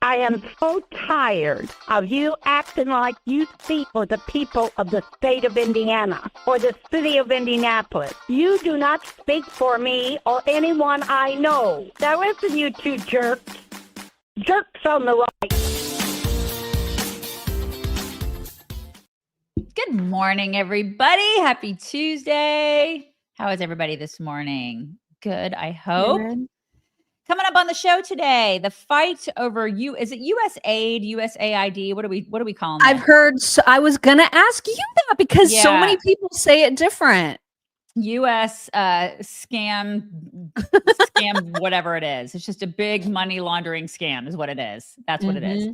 I am so tired of you acting like you speak for the people of the state of Indiana or the city of Indianapolis. You do not speak for me or anyone I know. Now listen, you two jerks. Jerks on the right. Good morning, everybody. Happy Tuesday. How is everybody this morning? Good, I hope. Good. Coming up on the show today, the fight over is it US AID, US AID? What are we calling it? I've heard. So I was gonna ask you that because so many people say it different. US scam, whatever it is. It's just a big money laundering scam, is what it is. That's what it is.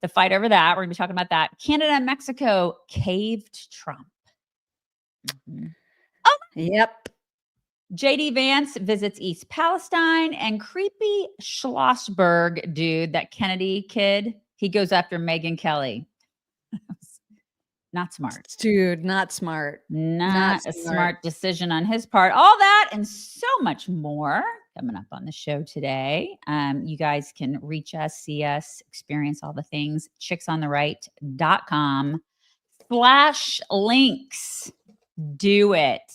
The fight over that. We're gonna be talking about that. Canada and Mexico caved Trump. Oh, yep. JD Vance visits East Palestine, and creepy Schlossberg dude, that Kennedy kid, he goes after Megyn Kelly. Not smart. Dude, not smart. Not a smart decision on his part. All that and so much more coming up on the show today. You guys can reach us, see us, experience all the things. chicksontheright.com/links. Do it.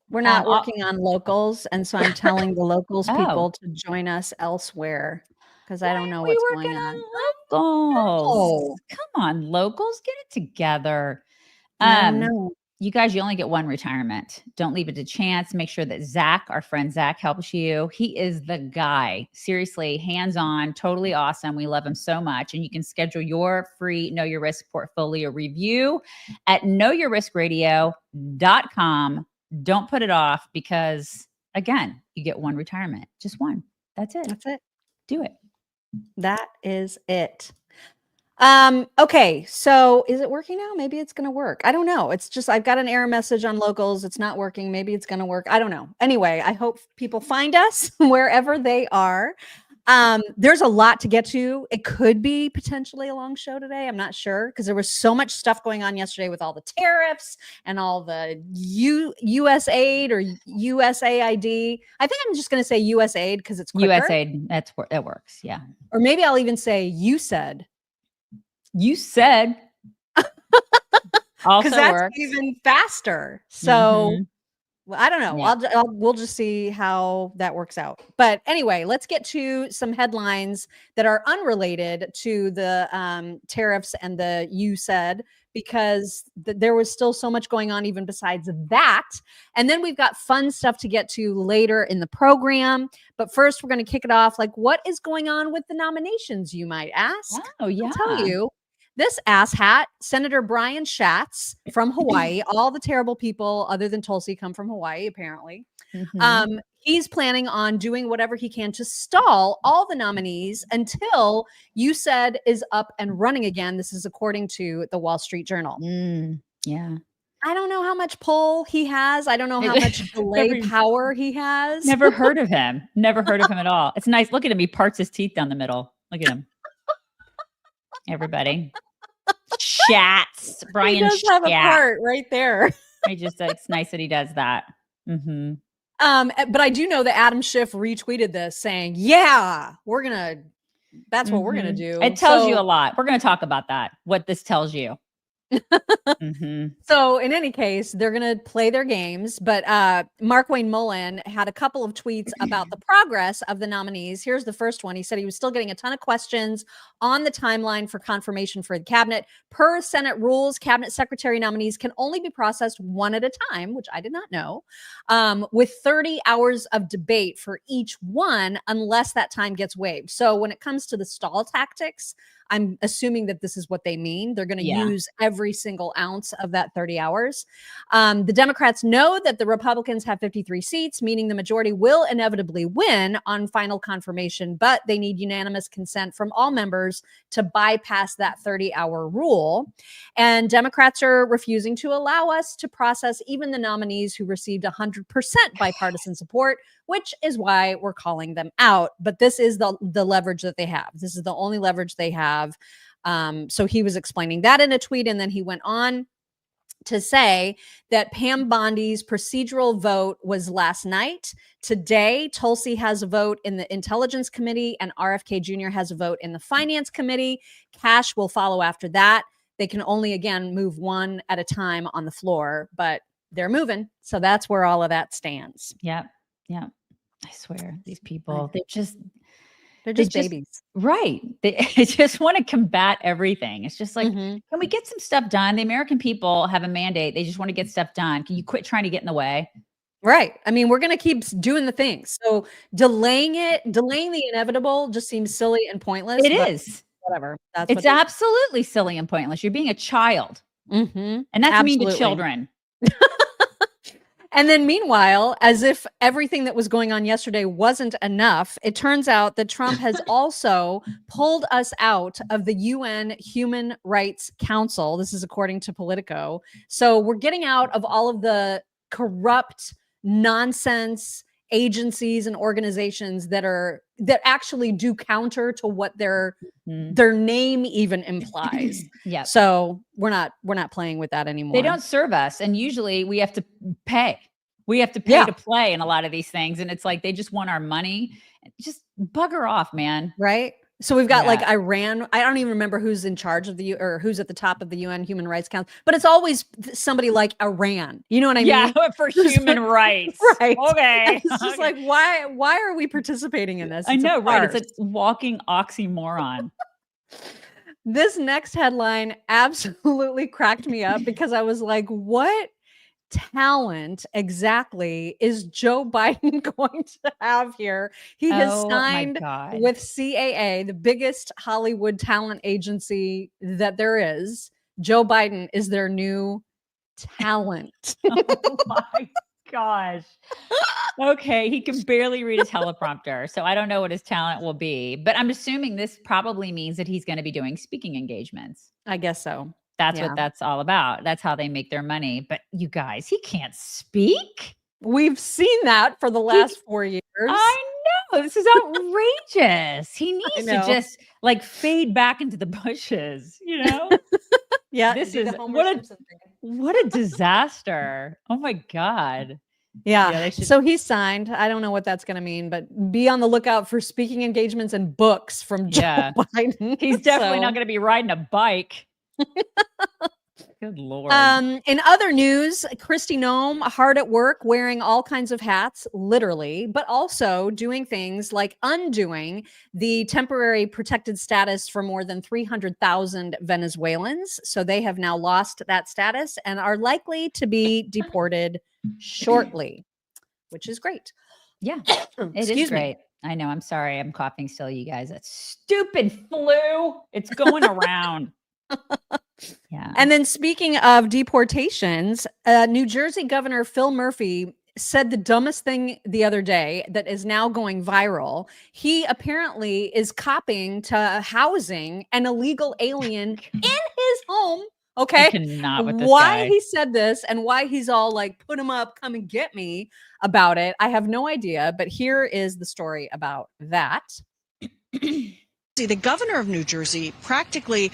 We're not working on locals, and so I'm telling the locals people to join us elsewhere because I don't know what's going on. Locals. Come on, locals, get it together. No. You guys, you only get one retirement. Don't leave it to chance. Make sure that Zach, our friend Zach, helps you. He is the guy. Seriously, hands-on, totally awesome. We love him so much. And you can schedule your free Know Your Risk portfolio review at knowyourriskradio.com. Don't put it off because, again, you get one retirement. Just one. That's it. That's it. Do it. That is it. Okay. So is it working now? Maybe it's going to work. I don't know. It's just, I've got an error message on locals. It's not working. Maybe it's going to work. I don't know. Anyway, I hope people find us wherever they are. There's a lot to get to. It could be potentially a long show today. I'm not sure because there was so much stuff going on yesterday with all the tariffs and all the USAID or USAID. I think I'm just going to say USAID because it's quicker. USAID. That works. Yeah. Or maybe I'll even say you said. You said. Also that's works. Even faster. So well, I don't know. Yeah. We'll just see how that works out. But anyway, let's get to some headlines that are unrelated to the tariffs and the USAID because there was still so much going on even besides that. And then we've got fun stuff to get to later in the program. But first, we're going to kick it off. Like, what is going on with the nominations, you might ask? Oh, yeah. I'll tell you. This asshat, Senator Brian Schatz from Hawaii, all the terrible people other than Tulsi come from Hawaii, apparently. He's planning on doing whatever he can to stall all the nominees until USAID is up and running again. This is according to the Wall Street Journal. Yeah. I don't know how much pull he has. I don't know how much delay power he has. Never heard of him. Never heard of him at all. It's nice. Look at him. He parts his teeth down the middle. Look at him. Everybody. Schatz, Brian he does have a part right there. It's nice that he does that. But I do know that Adam Schiff retweeted this saying, yeah, that's what we're going to do. It tells you a lot. We're going to talk about that, what this tells you. So in any case, they're going to play their games. But Mark Wayne Mullen had a couple of tweets about the progress of the nominees. Here's the first one. He said he was still getting a ton of questions on the timeline for confirmation for the cabinet. Per Senate rules, cabinet secretary nominees can only be processed one at a time, which I did not know, with 30 hours of debate for each one, unless that time gets waived. So when it comes to the stall tactics, I'm assuming that this is what they mean. They're going to use every single ounce of that 30 hours. The Democrats know that the Republicans have 53 seats, meaning the majority will inevitably win on final confirmation, but they need unanimous consent from all members to bypass that 30-hour rule. And Democrats are refusing to allow us to process even the nominees who received 100% bipartisan support, which is why we're calling them out. But this is the leverage that they have. This is the only leverage they have. So he was explaining that in a tweet, and then he went on to say that Pam Bondi's procedural vote was last night. Today, Tulsi has a vote in the Intelligence Committee and RFK Jr. has a vote in the Finance Committee. Cash will follow after that. They can only, again, move one at a time on the floor, but they're moving. So that's where all of that stands. Yeah. Yeah. I swear, these people, they're just babies. Right. They just want to combat everything. It's just like, can we get some stuff done? The American people have a mandate. They just want to get stuff done. Can you quit trying to get in the way? Right. I mean, we're going to keep doing the things. So delaying the inevitable just seems silly and pointless. It is. Whatever. It's absolutely silly and pointless. You're being a child. And that's mean to children. And then meanwhile, as if everything that was going on yesterday wasn't enough, it turns out that Trump has also pulled us out of the UN Human Rights Council. This is according to Politico. So we're getting out of all of the corrupt nonsense agencies and organizations that actually do counter to what their name even implies. Yeah. So we're not playing with that anymore. They don't serve us, and usually we have to pay. We have to pay to play in a lot of these things, and it's like they just want our money. Just bugger off, man. Right? So we've got like Iran. I don't even remember who's in charge of or who's at the top of the UN Human Rights Council, but it's always somebody like Iran. You know what I mean? Yeah, for human rights. Right. Okay. It's just like, why are we participating in this? I know, right? It's a walking oxymoron. This next headline absolutely cracked me up because I was like, what talent exactly is Joe Biden going to have here? He has signed with CAA, the biggest Hollywood talent agency that there is. Joe Biden is their new talent. Oh my gosh. Okay, he can barely read a teleprompter, so I don't know what his talent will be, but I'm assuming this probably means that he's going to be doing speaking engagements. I guess so. That's what that's all about. That's how they make their money. But you guys, he can't speak. We've seen that for the last 4 years. I know. This is outrageous. He needs to just like fade back into the bushes, you know? Yeah. This is what a disaster. Oh my God. Yeah. So he's signed. I don't know what that's going to mean, but be on the lookout for speaking engagements and books from Joe Biden. He's definitely not going to be riding a bike. Good Lord. In other news, Kristi Noem hard at work wearing all kinds of hats, literally, but also doing things like undoing the temporary protected status for more than 300,000 Venezuelans. So they have now lost that status and are likely to be deported shortly, which is great. Yeah, it is great. I know. I'm sorry. I'm coughing still, you guys. That stupid flu. It's going around. Yeah. And then speaking of deportations, New Jersey Governor Phil Murphy said the dumbest thing the other day that is now going viral. He apparently is copping to housing an illegal alien in his home. Okay. I cannot with this why guy. He said this and why he's all like, put him up, come and get me about it. I have no idea, but here is the story about that. The governor of New Jersey practically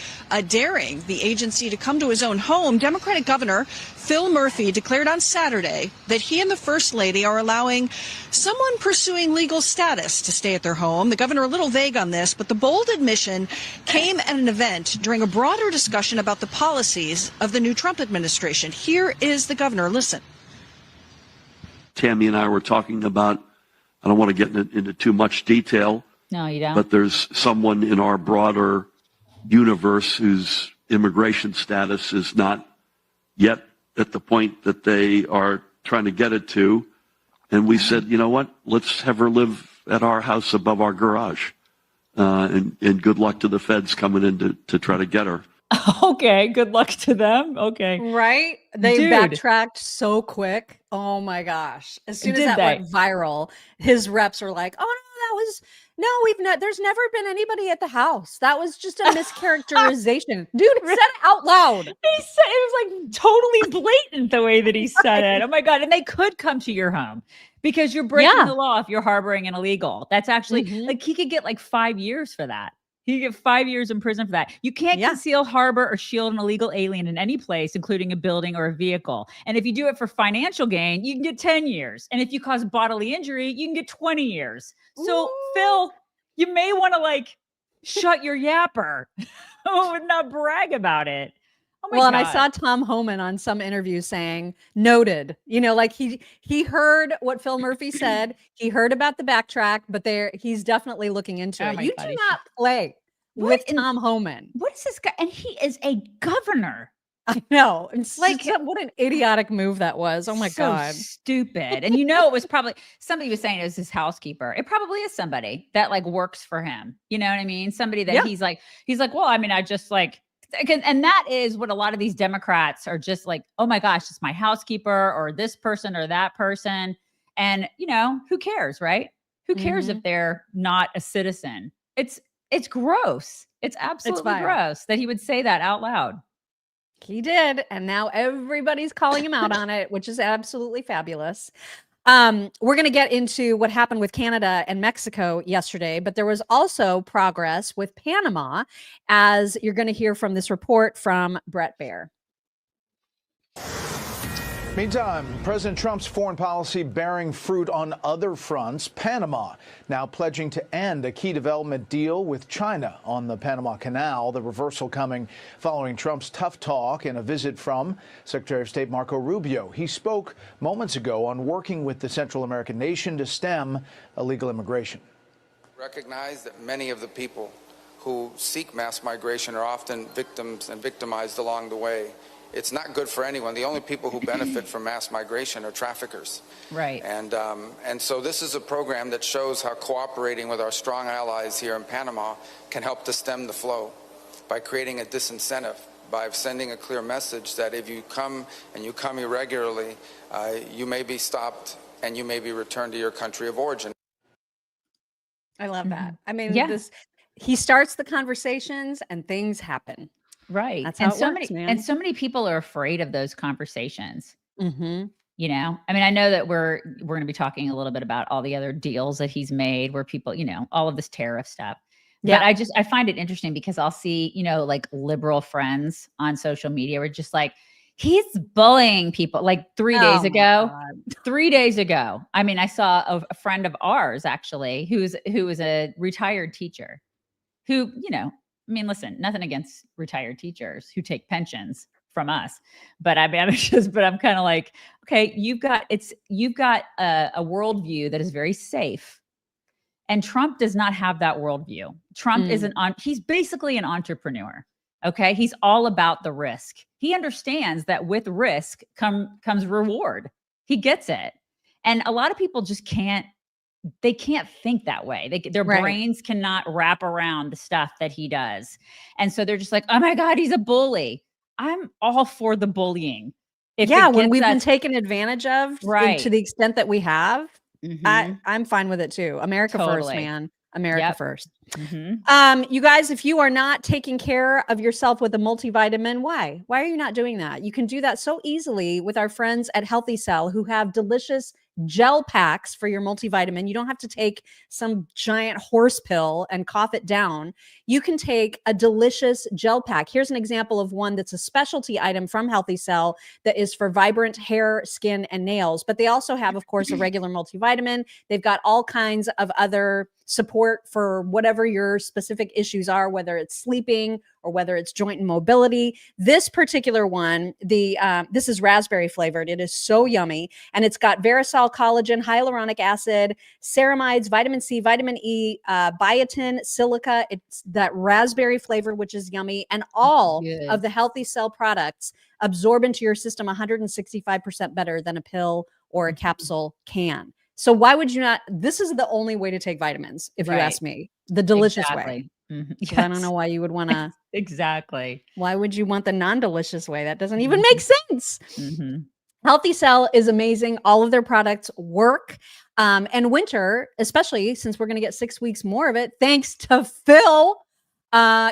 daring the agency to come to his own home. Democratic Governor Phil Murphy declared on Saturday that he and the First Lady are allowing someone pursuing legal status to stay at their home. The governor a little vague on this, but the bold admission came at an event during a broader discussion about the policies of the new Trump administration. Here is the governor. Listen. Tammy and I were talking about, I don't want to get into too much detail. No, you don't. But there's someone in our broader universe whose immigration status is not yet at the point that they are trying to get it to. And we said, you know what? Let's have her live at our house above our garage. And good luck to the feds coming in to try to get her. Okay, good luck to them. Okay. Right? They backtracked so quick. Oh my gosh. As soon as that went viral, his reps were like, oh no, there's never been anybody at the house. That was just a mischaracterization. Dude, he said it out loud. He said it was like totally blatant the way that he said it. Oh my God. And they could come to your home because you're breaking the law if you're harboring an illegal. That's actually like he could get like 5 years for that. He get 5 years in prison for that. You can't conceal, harbor, or shield an illegal alien in any place, including a building or a vehicle. And if you do it for financial gain, you can get 10 years. And if you cause bodily injury, you can get 20 years. So, Phil, you may want to like shut your yapper and not brag about it. Oh my God. And I saw Tom Homan on some interview saying, noted, like he heard what Phil Murphy said. He heard about the backtrack, but he's definitely looking into it. You do not play with Tom Homan. What is this guy? And he is a governor. I know. It's like, what an idiotic move that was. Oh my God. Stupid. And it was probably, somebody was saying it was his housekeeper. It probably is somebody that like works for him. You know what I mean? Somebody that he's like, well, I mean, I just like, and that is what a lot of these Democrats are just like, oh my gosh, it's my housekeeper or this person or that person. And who cares, right? Who cares if they're not a citizen? It's gross. It's absolutely gross that he would say that out loud. He did. And now everybody's calling him out on it, which is absolutely fabulous. We're going to get into what happened with Canada and Mexico yesterday, but there was also progress with Panama, as you're going to hear from this report from Brett Baier. Meantime, President Trump's foreign policy bearing fruit on other fronts. Panama now pledging to end a key development deal with China on the Panama Canal. The reversal coming following Trump's tough talk and a visit from Secretary of State Marco Rubio. He spoke moments ago on working with the Central American nation to stem illegal immigration. Recognize that many of the people who seek mass migration are often victims and victimized along the way. It's not good for anyone. The only people who benefit from mass migration are traffickers. Right. And so this is a program that shows how cooperating with our strong allies here in Panama can help to stem the flow by creating a disincentive, by sending a clear message that if you come and you come irregularly, you may be stopped and you may be returned to your country of origin. I love that. I mean, he starts the conversations and things happen. Right. That's how it works, man. And so many people are afraid of those conversations. I mean, I know that we're going to be talking a little bit about all the other deals that he's made where people, all of this tariff stuff. Yeah. But I find it interesting because I'll see, like liberal friends on social media were just like, he's bullying people. Like 3 days ago, 3 days ago. I mean, I saw a friend of ours actually, who was a retired teacher who, I mean, listen, nothing against retired teachers who take pensions from us, but I'm kind of like, okay, you've got a worldview that is very safe, and Trump does not have that worldview. Trump he's basically an entrepreneur. Okay, he's all about the risk. He understands that with risk comes reward. He gets it, and a lot of people just can't think that way. Their brains cannot wrap around the stuff that he does. And so they're just like, oh my God, he's a bully. I'm all for the bullying. When we've been taken advantage of to the extent that we have, I'm fine with it too. America first, man. America first. You guys, if you are not taking care of yourself with a multivitamin, why are you not doing that? You can do that so easily with our friends at HealthyCell, who have delicious gel packs for your multivitamin. You don't have to take some giant horse pill and cough it down. You can take a delicious gel pack. Here's an example of one that's a specialty item from HealthyCell that is for vibrant hair, skin, and nails. But they also have, of course, a regular multivitamin. They've got all kinds of other support for whatever your specific issues are, whether it's sleeping or whether it's joint and mobility. This particular one, this is raspberry flavored. It is so yummy. And it's got Verisol collagen, hyaluronic acid, ceramides, vitamin C, vitamin E, biotin, silica. It's that raspberry flavor, which is yummy. And all of the HealthyCell products absorb into your system 165% better than a pill or a capsule can. So why would you not? This is the only way to take vitamins, if you ask me. The delicious way. Yes. I don't know why you would want to. Exactly. Why would you want the non-delicious way? That doesn't even make sense. HealthyCell is amazing. All of their products work. And winter, especially since we're going to get 6 weeks more of it, thanks to Phil,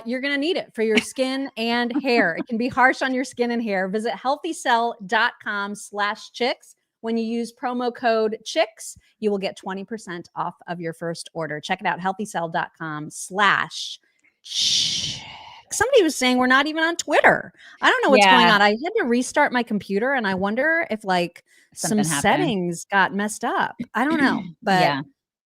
you're going to need it for your skin and hair. It can be harsh on your skin and hair. Visit healthycell.com/chicks. When you use promo code CHICKS, you will get 20% off of your first order. Check it out, healthycell.com/chicks. Somebody was saying we're not even on Twitter. I don't know what's going on. I had to restart my computer, and I wonder if like Something some happened. settings got messed up. I don't know, but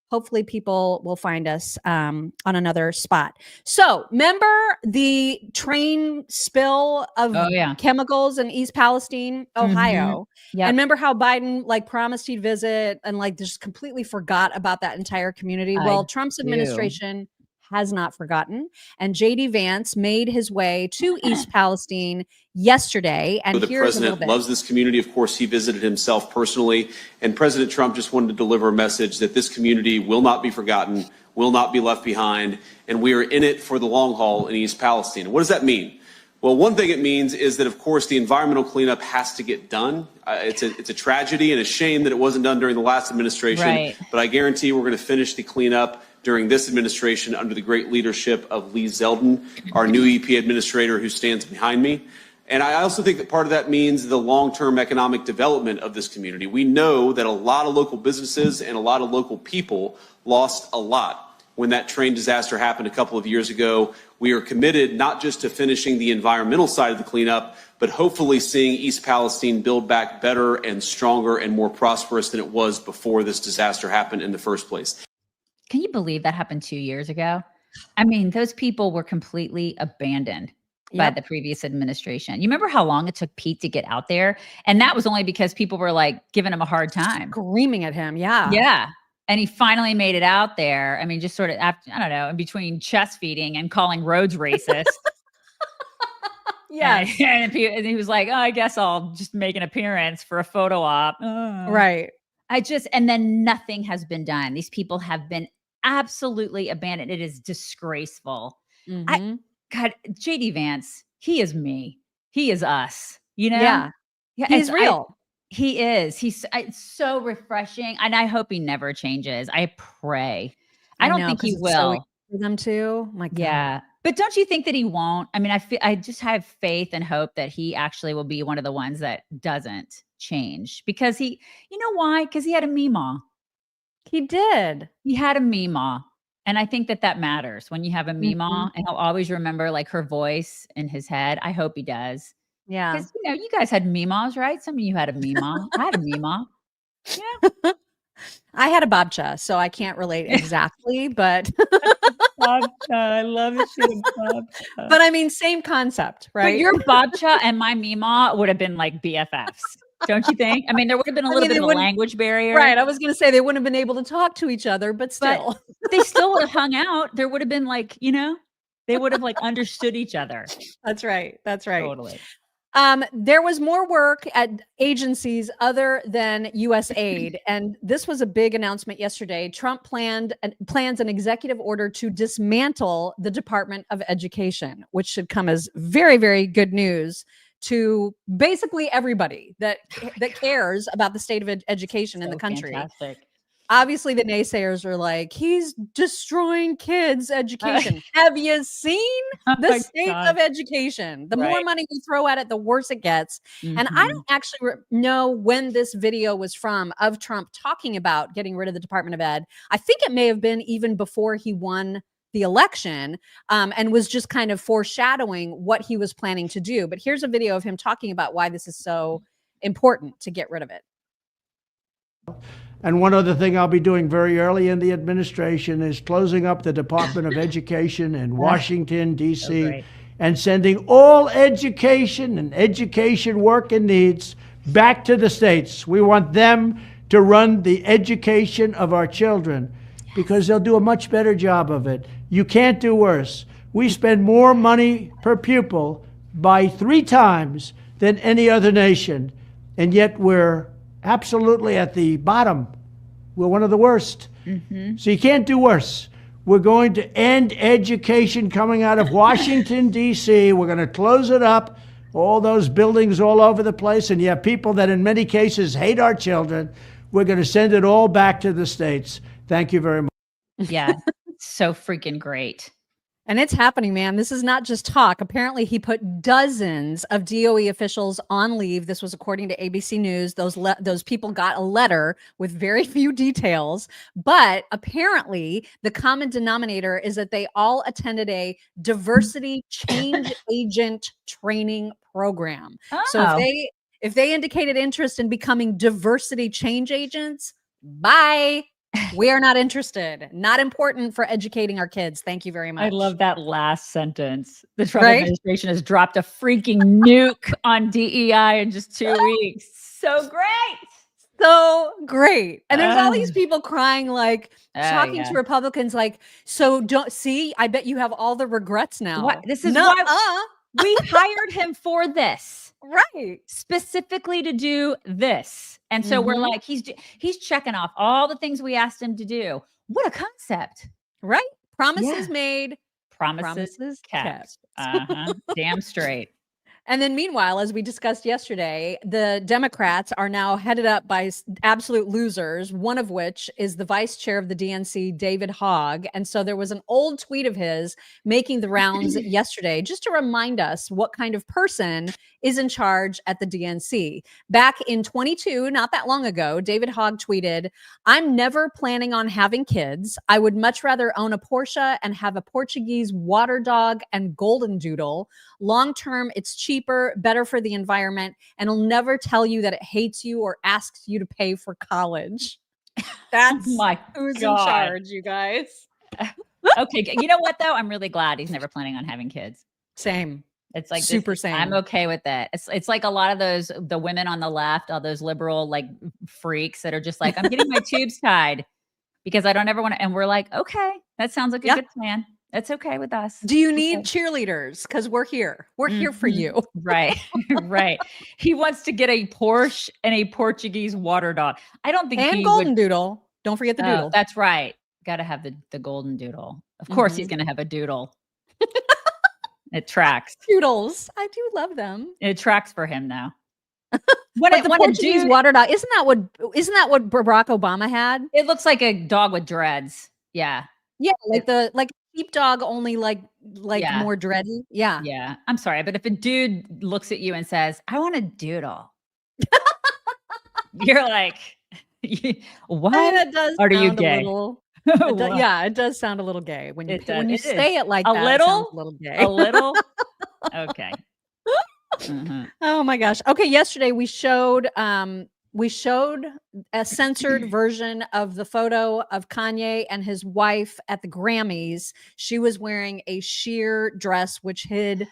hopefully people will find us on another spot. So remember the train spill of chemicals in East Palestine, Ohio? Yep. And remember how Biden like promised he'd visit and like just completely forgot about that entire community? Well, Trump's administration has not forgotten. And JD Vance made his way to East Palestine yesterday. And the president loves this community. Of course, he visited himself personally. And President Trump just wanted to deliver a message that this community will not be forgotten, will not be left behind. And we are in it for the long haul in East Palestine. What does that mean? Well, one thing it means is that, of course, the environmental cleanup has to get done. It's a tragedy and a shame that it wasn't done during the last administration. Right. But I guarantee we're going to finish the cleanup during this administration under the great leadership of Lee Zeldin, our new EP administrator who stands behind me. And I also think that part of that means the long-term economic development of this community. We know that a lot of local businesses and a lot of local people lost a lot when that train disaster happened a couple of years ago. We are committed not just to finishing the environmental side of the cleanup, but hopefully seeing East Palestine build back better and stronger and more prosperous than it was before this disaster happened in the first place. Can you believe that happened 2 years ago? I mean, those people were completely abandoned by the previous administration. You remember how long it took Pete to get out there? And that was only because people were like giving him a hard time. Screaming at him. Yeah. Yeah. And he finally made it out there. I mean, just sort of, after, I don't know, in between chest feeding and calling roads racist. And he was like, oh, I guess I'll just make an appearance for a photo op. Right. And then nothing has been done. These people have been absolutely abandoned. It is disgraceful. God, JD Vance, he is me. He is us, you know? Yeah. He's real. He is. It's so refreshing. And I hope he never changes. I pray. I don't think he will. So for them too. My God. Yeah. But don't you think that he won't? I mean, I just have faith and hope that he actually will be one of the ones that doesn't change, because you know why? Because he had a Meemaw. He did. He had a Meemaw. And I think that matters when you have a Meemaw, and he'll always remember like her voice in his head. I hope he does. Yeah. Because, you know, you guys had Meemaws, right? Some of you had a Meemaw. I had a Meemaw. Yeah. I had a Babcha, so I can't relate exactly, but Babcha, I love it. Babcha. But I mean, same concept, right? But your Babcha and my Meemaw would have been like BFFs. Don't you think? I mean, there would have been a little bit of a language barrier. Right. I was going to say they wouldn't have been able to talk to each other, but still. But they still would have hung out. There would have been like, you know, they would have like understood each other. That's right. That's right. Totally. There was more work at agencies other than USAID. And this was a big announcement yesterday. Trump plans an executive order to dismantle the Department of Education, which should come as very, very good news to basically everybody that cares about the state of education in the country. Fantastic. Obviously, the naysayers are like, he's destroying kids' education. Have you seen the state of education? The more money we throw at it, the worse it gets. And I don't actually know when this video was from of Trump talking about getting rid of the Department of Ed. I think it may have been even before he won the election, and was just kind of foreshadowing what he was planning to do. But here's a video of him talking about why this is so important to get rid of it. And one other thing I'll be doing very early in the administration is closing up the Department of Education in Washington, D.C., and sending all education and education work and needs back to the states. We want them to run the education of our children because they'll do a much better job of it. You can't do worse. We spend more money per pupil by 3 times than any other nation, and yet we're absolutely at the bottom. We're one of the worst. So you can't do worse. We're going to end education coming out of Washington, D.C. We're going to close it up, all those buildings all over the place, and you have people that in many cases hate our children. We're going to send it all back to the states. Thank you very much. Yeah, so freaking great. And it's happening, man. This is not just talk. Apparently, he put dozens of DOE officials on leave. This was according to ABC News. Those people got a letter with very few details. But apparently, the common denominator is that they all attended a diversity change agent training program. So if they indicated interest in becoming diversity change agents, bye. We are not interested. Not important for educating our kids. Thank you very much. I love that last sentence. The Trump administration has dropped a freaking nuke on DEI in just 2 weeks. So great. So great. And there's all these people crying, like talking to Republicans, like, so don't see, I bet you have all the regrets now. This is why we hired him for this. Right. Specifically to do this. And so we're like, he's checking off all the things we asked him to do. What a concept. Right. Promises made. Promises kept. Damn straight. And then meanwhile, as we discussed yesterday, the Democrats are now headed up by absolute losers, one of which is the vice chair of the DNC, David Hogg. And so there was an old tweet of his making the rounds yesterday, just to remind us what kind of person is in charge at the DNC. Back in 22, not that long ago, David Hogg tweeted, "I'm never planning on having kids. I would much rather own a Porsche and have a Portuguese water dog and golden doodle. Long term, it's cheaper, better for the environment, and it'll never tell you that it hates you or asks you to pay for college." That's who's in charge, you guys. Okay. You know what, though? I'm really glad he's never planning on having kids. Same. It's like super same. I'm okay with that. It's like a lot of the women on the left, all those liberal like freaks that are just like, I'm getting my tubes tied because I don't ever want to. And we're like, okay, that sounds like a good plan. That's okay with us. Do you need cheerleaders? Because we're here. We're here for you. Right. Right. He wants to get a Porsche and a Portuguese water dog. I don't think and golden doodle. Don't forget the doodle. That's right. Got to have the golden doodle. Of course, he's going to have a doodle. It tracks. Doodles. I do love them. It tracks for him now. When the Portuguese water dog, isn't that what Barack Obama had? It looks like a dog with dreads. Yeah. Yeah, like sheepdog, only like more dready. Yeah. Yeah. I'm sorry, but if a dude looks at you and says, "I want a doodle," you're like, what? That does are you gay? It does sound a little gay when you say it like that. Little, it sounds a little gay. A little. Okay. Oh my gosh. Okay. Yesterday we showed a censored version of the photo of Kanye and his wife at the Grammys. She was wearing a sheer dress which hid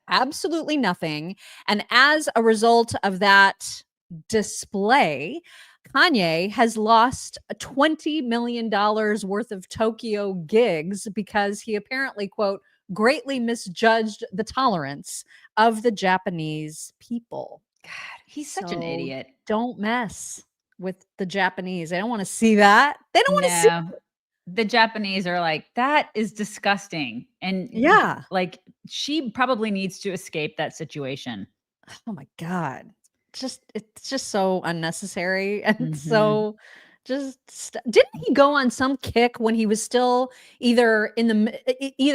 absolutely nothing. And as a result of that display, Kanye has lost $20 million worth of Tokyo gigs because he apparently, quote, greatly misjudged the tolerance of the Japanese people. God, he's such an idiot. Don't mess with the Japanese. They don't want to see that. They don't want to see it. The Japanese are like, that is disgusting. And like she probably needs to escape that situation. Oh my God. It's just so unnecessary and so didn't he go on some kick when he was still either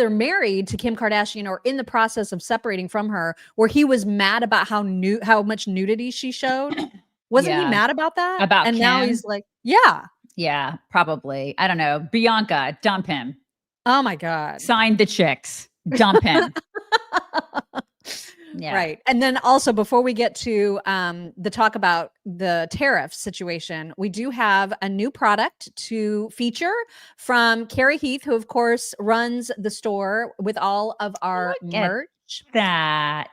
married to Kim Kardashian or in the process of separating from her, where he was mad about how much nudity she showed? Wasn't he mad about that? And Kim? Now he's like, yeah, probably. I don't know. Bianca, dump him. Oh my God. Sign the chicks. Dump him. Yeah. Right. And then also, before we get to the talk about the tariff situation, we do have a new product to feature from Carrie Heath, who of course runs the store with all of our merch.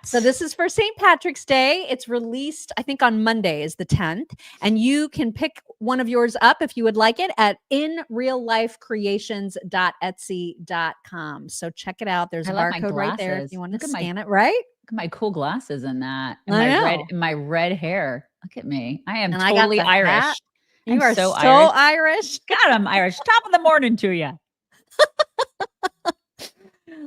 So this is for St. Patrick's Day. It's released, I think, on Monday is the 10th. And you can pick one of yours up if you would like it at inreallifecreations.etsy.com. So check it out. There's a barcode right there if you want to scan it, right? Look at my cool glasses in that. And my red hair. Look at me. I am totally Irish. You are so Irish. God, I'm Irish. Top of the morning to you.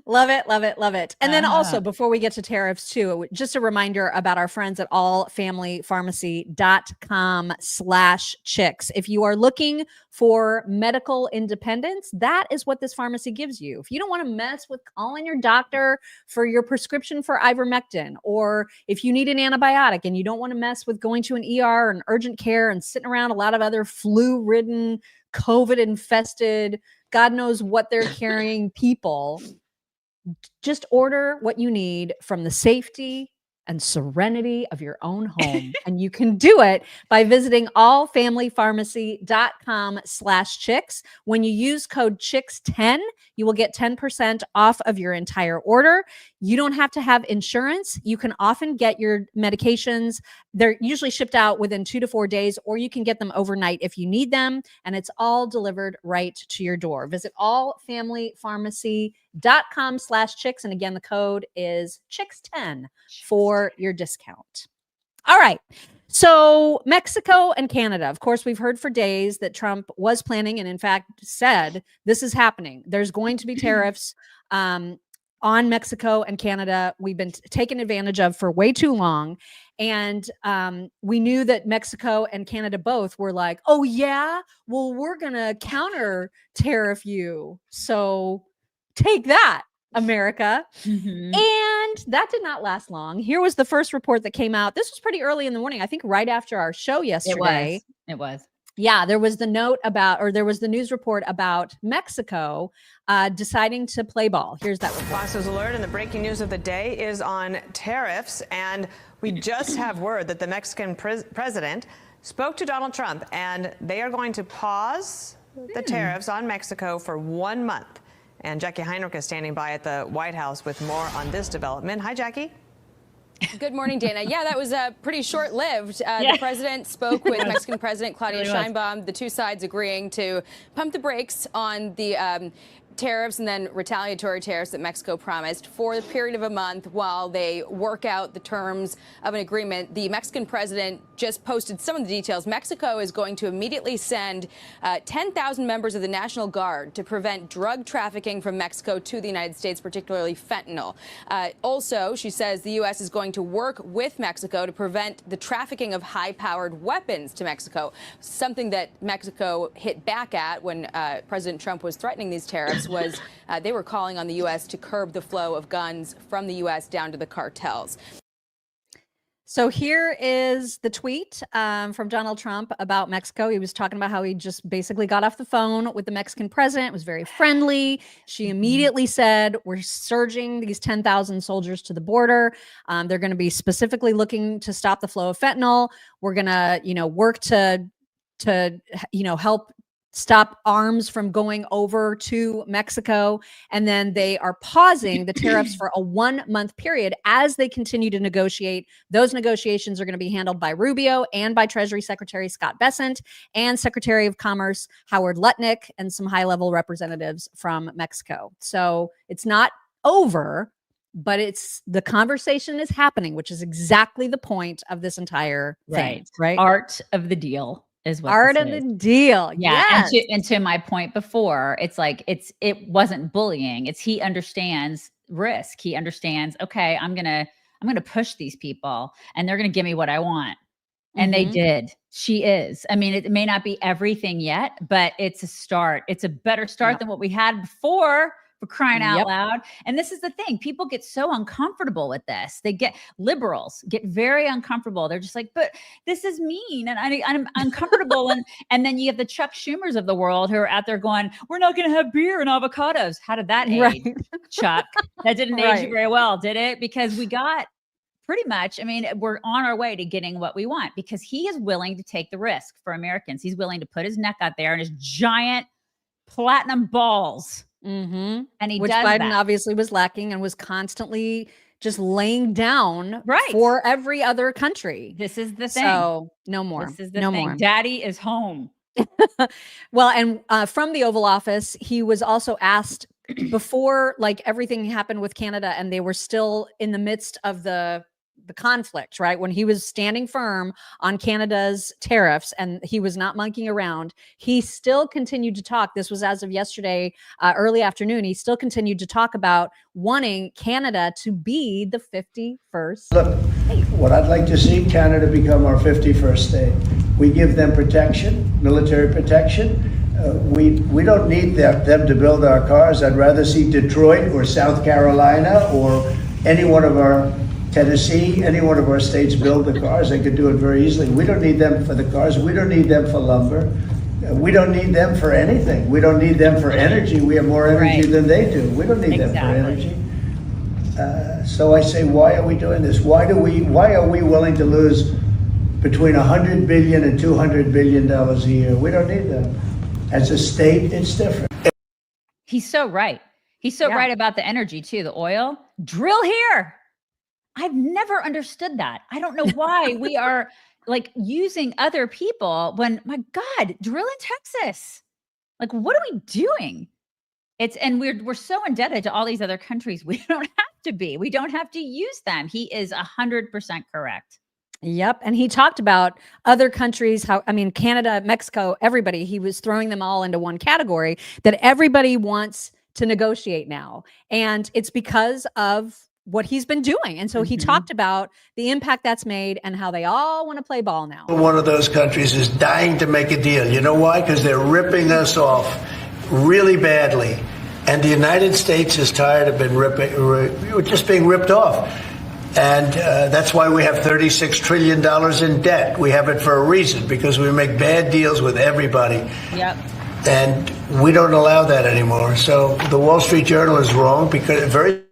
Love it, love it, love it. And then also, before we get to tariffs too, just a reminder about our friends at allfamilypharmacy.com/chicks. If you are looking for medical independence, that is what this pharmacy gives you. If you don't want to mess with calling your doctor for your prescription for ivermectin, or if you need an antibiotic and you don't want to mess with going to an ER or an urgent care and sitting around a lot of other flu-ridden, COVID-infested, God knows what they're carrying people, just order what you need from the safety and serenity of your own home. And you can do it by visiting allfamilypharmacy.com/chicks. When you use code CHICKS10, you will get 10% off of your entire order. You don't have to have insurance. You can often get your medications. They're usually shipped out within 2 to 4 days, or you can get them overnight if you need them. And it's all delivered right to your door. Visit allfamilypharmacy.com/chicks. And again, the code is CHICKS10 for your discount. All right. So Mexico and Canada, of course, we've heard for days that Trump was planning and in fact said this is happening. There's going to be tariffs on Mexico and Canada. We've been taken advantage of for way too long. And we knew that Mexico and Canada both were like, oh yeah, well, we're going to counter tariff you. So take that, America. And that did not last long. Here was the first report that came out. This was pretty early in the morning, I think right after our show yesterday. It was. Yeah, there was the news report about Mexico deciding to play ball. Here's that report. Fox's alert, and the breaking news of the day is on tariffs. And we just have word that the Mexican president spoke to Donald Trump, and they are going to pause the tariffs on Mexico for 1 month. And Jackie Heinrich is standing by at the White House with more on this development. Hi, Jackie. Good morning, Dana. Yeah, that was pretty short-lived. The president spoke with Mexican President Claudia Sheinbaum, the two sides agreeing to pump the brakes on the tariffs and then retaliatory tariffs that Mexico promised for the period of a month while they work out the terms of an agreement. The Mexican president just posted some of the details. Mexico is going to immediately send 10,000 members of the National Guard to prevent drug trafficking from Mexico to the United States, particularly fentanyl. Also, she says the U.S. is going to work with Mexico to prevent the trafficking of high-powered weapons to Mexico, something that Mexico hit back at when President Trump was threatening these tariffs. Was they were calling on the U.S. to curb the flow of guns from the U.S. down to the cartels. So here is the tweet from Donald Trump about Mexico. He was talking about how he just basically got off the phone with the Mexican president. It was very friendly. She immediately said, we're surging these 10,000 soldiers to the border. They're going to be specifically looking to stop the flow of fentanyl. We're going to, work to help stop arms from going over to Mexico. And then they are pausing the tariffs for a 1 month period as they continue to negotiate. Those negotiations are going to be handled by Rubio and by Treasury Secretary Scott Bessent and Secretary of Commerce Howard Lutnick and some high-level representatives from Mexico. So it's not over, but the conversation is happening, which is exactly the point of this entire thing, right? Art of the deal. Is what art of the deal. Yeah. Yes. And to my point before, it's like it wasn't bullying. It's he understands risk. He understands, okay, I'm gonna push these people and they're gonna give me what I want. And they did. She is. I mean, it may not be everything yet, but it's a start. It's a better start than what we had before, for crying out loud. And this is the thing. People get so uncomfortable with this. Liberals get very uncomfortable. They're just like, but this is mean. And I'm uncomfortable. and then you have the Chuck Schumers of the world who are out there going, we're not going to have beer and avocados. How did that age, Chuck? That didn't age you very well, did it? Because we got pretty much, we're on our way to getting what we want because he is willing to take the risk for Americans. He's willing to put his neck out there and his giant platinum balls. And which Biden obviously was lacking and was constantly just laying down for every other country. This is the thing. So no more. This is the thing. More. Daddy is home. Well, and from the Oval Office, he was also asked before everything happened with Canada and they were still in the midst of the conflict, right? When he was standing firm on Canada's tariffs and he was not monkeying around, he still continued to talk. This was as of yesterday, early afternoon. He still continued to talk about wanting Canada to be the 51st. Look, what I'd like to see Canada become our 51st state. We give them protection, military protection. We don't need them to build our cars. I'd rather see Detroit or South Carolina or any one of our Tennessee, any one of our states build the cars. They could do it very easily. We don't need them for the cars. We don't need them for lumber. We don't need them for anything. We don't need them for energy. We have more energy than they do. We don't need them for energy. So I say, why are we doing this? Why are we willing to lose between $100 billion and $200 billion a year? We don't need them. As a state, it's different. He's so right. He's so right about the energy too. The oil, drill here. I've never understood that. I don't know why we are like using other people when, my God, drill in Texas. Like, what are we doing? And we're so indebted to all these other countries. We don't have to be. We don't have to use them. He is 100% correct. Yep. And he talked about other countries, Canada, Mexico, everybody. He was throwing them all into one category that everybody wants to negotiate now. And it's because of what he's been doing. And so he talked about the impact that's made and how they all want to play ball now. One of those countries is dying to make a deal. You know why? Because they're ripping us off really badly. And the United States is tired of being ripped off. And that's why we have $36 trillion in debt. We have it for a reason, because we make bad deals with everybody. Yep. And we don't allow that anymore. So the Wall Street Journal is wrong, because Did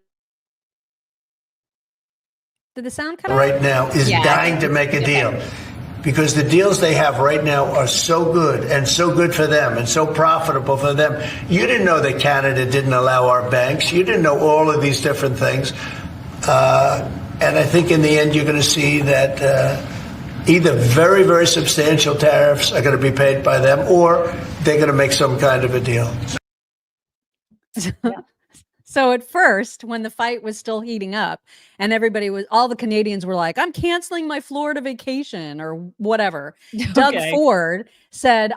the sound cut out? Right now is dying to make a deal. Because the deals they have right now are so good and so good for them and so profitable for them. You didn't know that Canada didn't allow our banks. You didn't know all of these different things. And I think in the end, you're going to see that either very, very substantial tariffs are going to be paid by them, or they're going to make some kind of a deal. So at first, when the fight was still heating up and all the Canadians were like, I'm canceling my Florida vacation or whatever. Okay. Doug Ford said,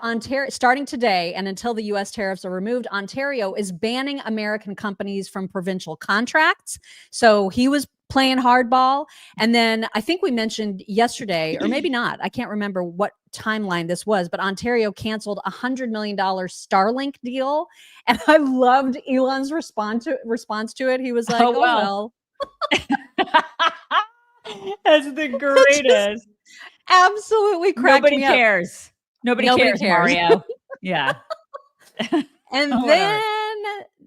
starting today and until the U.S. tariffs are removed, Ontario is banning American companies from provincial contracts. So he was playing hardball. And then I think we mentioned yesterday, or maybe not, I can't remember what timeline this was, but Ontario canceled $100 million Starlink deal. And I loved Elon's response to it. He was like, oh well. That's the greatest. Absolutely cracked me up. Nobody cares, Mario. Yeah. And then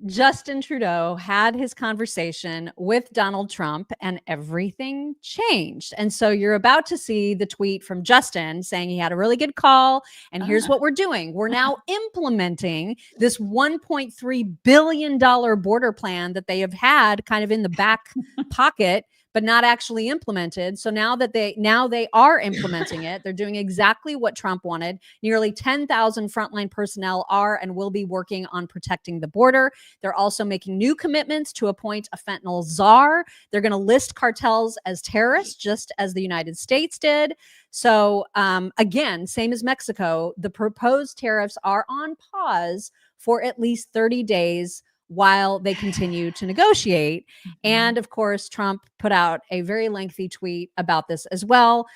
Justin Trudeau had his conversation with Donald Trump and everything changed. And so you're about to see the tweet from Justin saying he had a really good call. And here's what we're doing. We're now implementing this $1.3 billion border plan that they have had kind of in the back pocket, but not actually implemented. So now they are implementing it. They're doing exactly what Trump wanted. Nearly 10,000 frontline personnel are and will be working on protecting the border. They're also making new commitments to appoint a fentanyl czar. They're going to list cartels as terrorists, just as the United States did. So again, same as Mexico, the proposed tariffs are on pause for at least 30 days while they continue to negotiate. And of course, Trump put out a very lengthy tweet about this as well,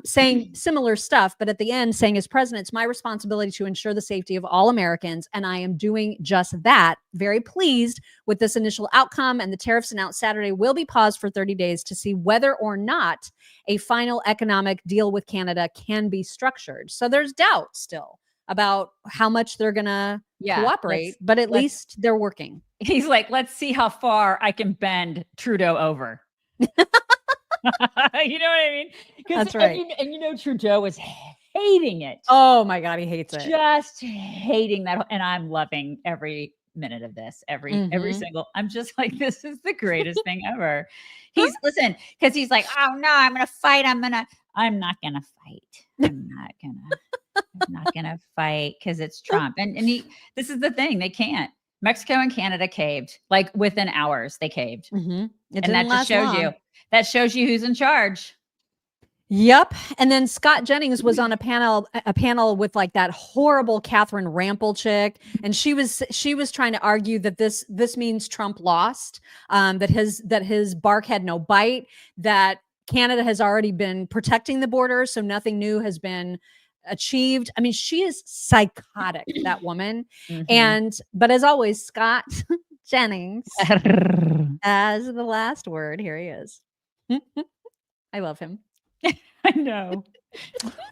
saying similar stuff, but at the end saying, as president, it's my responsibility to ensure the safety of all Americans, and I am doing just that. Very pleased with this initial outcome, and the tariffs announced Saturday will be paused for 30 days to see whether or not a final economic deal with Canada can be structured. So there's doubt still about how much they're going to cooperate, but at least they're working. He's like, let's see how far I can bend Trudeau over. You know what I mean? That's right. And Trudeau is hating it. Oh my God, he hates it. Just hating that. And I'm loving every minute of this, every single, I'm just like, this is the greatest thing ever. Listen, because he's like, oh no, I'm going to fight. I'm not going to fight. I'm not going to fight because it's Trump. And this is the thing. They can't. Mexico and Canada caved like within hours. They caved. Mm-hmm. And that just shows you. That shows you who's in charge. Yep. And then Scott Jennings was on a panel with like that horrible Catherine Rampell chick. And she was trying to argue that this means Trump lost, that his bark had no bite, that Canada has already been protecting the border. So nothing new has been achieved. I mean, she is psychotic, that woman. But as always, Scott Jennings as the last word. Here he is. I love him. I know.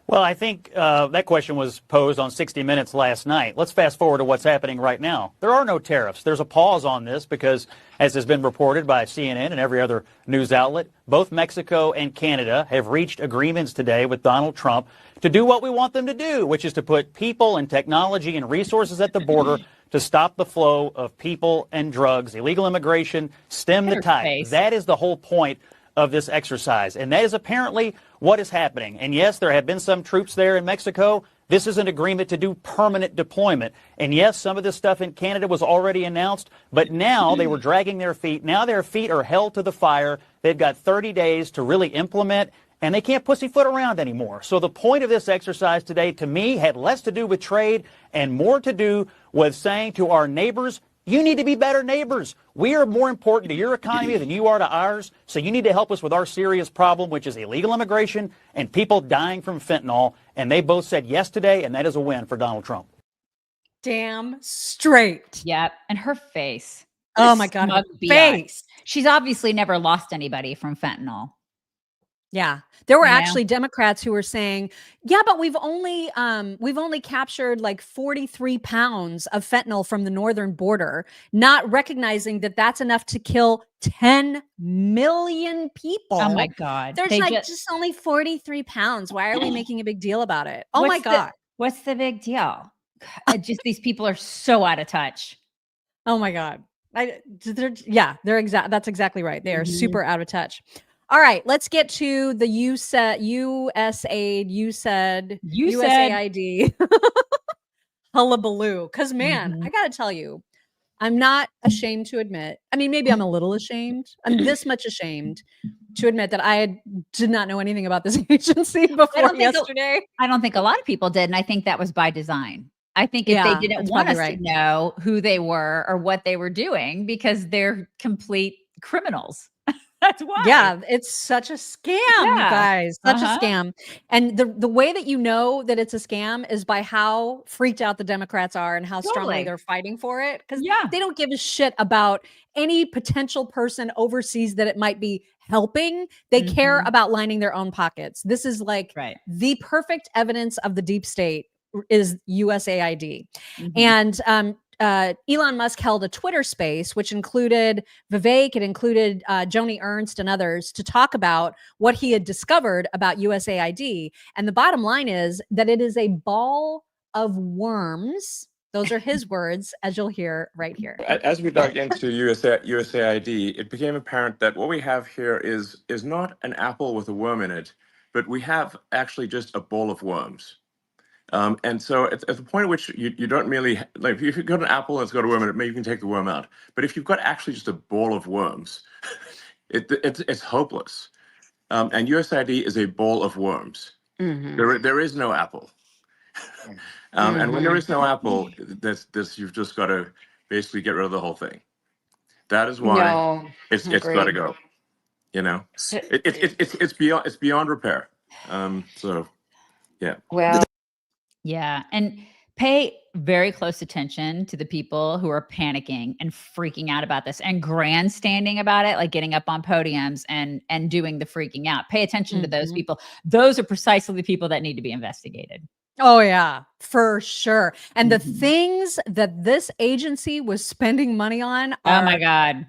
Well, I think that question was posed on 60 Minutes last night. Let's fast forward to what's happening right now. There are no tariffs. There's a pause on this because, as has been reported by CNN and every other news outlet, both Mexico and Canada have reached agreements today with Donald Trump to do what we want them to do, which is to put people and technology and resources at the border to stop the flow of people and drugs, illegal immigration, stem the tide. That is the whole point of this exercise. And that is apparently what is happening. And yes, there have been some troops there in Mexico. This is an agreement to do permanent deployment. And yes, some of this stuff in Canada was already announced, but now they were dragging their feet. Now their feet are held to the fire. They've got 30 days to really implement, and they can't pussyfoot around anymore. So the point of this exercise today, to me, had less to do with trade and more to do with saying to our neighbors, you need to be better neighbors. We are more important to your economy than you are to ours. So you need to help us with our serious problem, which is illegal immigration and people dying from fentanyl. And they both said yes today, and that is a win for Donald Trump. Damn straight. Yep. And her face. Oh my God. Her face. She's obviously never lost anybody from fentanyl. Yeah. There were actually Democrats who were saying, yeah, but we've only captured like 43 pounds of fentanyl from the northern border, not recognizing that that's enough to kill 10 million people. Oh my God. There's just only 43 pounds. Why are we making a big deal about it? Oh my God. What's the big deal? Just these people are so out of touch. Oh my God. That's exactly right. They are super out of touch. All right, let's get to the USAID, USAID hullabaloo. Because, man, I got to tell you, I'm not ashamed to admit. I mean, maybe I'm a little ashamed. I'm this much ashamed to admit that I did not know anything about this agency before yesterday. I don't think a lot of people did, and I think that was by design. I think if they didn't want us to know who they were or what they were doing because they're complete criminals. That's why. Yeah, it's such a scam, you guys. Such a scam. And the way that you know that it's a scam is by how freaked out the Democrats are and how strongly they're fighting for it. Because they don't give a shit about any potential person overseas that it might be helping. They care about lining their own pockets. This is like the perfect evidence of the deep state is USAID. And Elon Musk held a Twitter space, which included Vivek, it included Joni Ernst and others to talk about what he had discovered about USAID. And the bottom line is that it is a ball of worms. Those are his words, as you'll hear right here. As we dug into USAID, it became apparent that what we have here is not an apple with a worm in it, but we have actually just a bowl of worms. And so at the point at which you don't merely, like if you've got an apple and it's got a worm in it, maybe you can take the worm out. But if you've got actually just a ball of worms, it's hopeless. And USAID is a ball of worms. There is no apple. And when there is no apple, you've just got to basically get rid of the whole thing. That is why it's got to go. You know, it's beyond repair. So, yeah. Well. Yeah. And pay very close attention to the people who are panicking and freaking out about this and grandstanding about it, like getting up on podiums and doing the freaking out. Pay attention to those people. Those are precisely the people that need to be investigated. Oh, yeah, for sure. And the things that this agency was spending money on are, oh my God.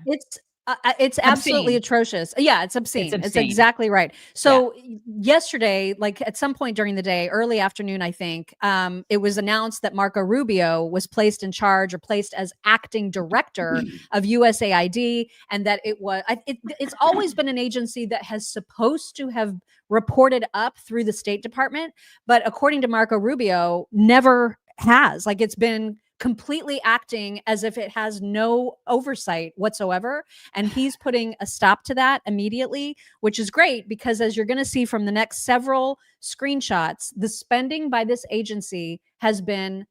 It's absolutely atrocious. Yeah, it's obscene. It's exactly right. So yesterday, like at some point during the day, early afternoon, I think, it was announced that Marco Rubio was placed in charge or placed as acting director of USAID, and that it's always been an agency that has supposed to have reported up through the State Department, but according to Marco Rubio, never has. Like it's been completely acting as if it has no oversight whatsoever. And he's putting a stop to that immediately, which is great because as you're going to see from the next several screenshots, the spending by this agency has been,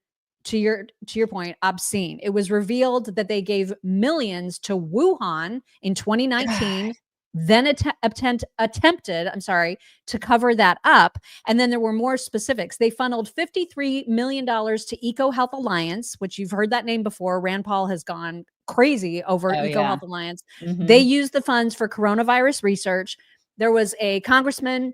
to your point, obscene. It was revealed that they gave millions to Wuhan in 2019. Then attempted, to cover that up. And then there were more specifics. They funneled $53 million to EcoHealth Alliance, which you've heard that name before. Rand Paul has gone crazy over EcoHealth Alliance. They used the funds for coronavirus research. There was a congressman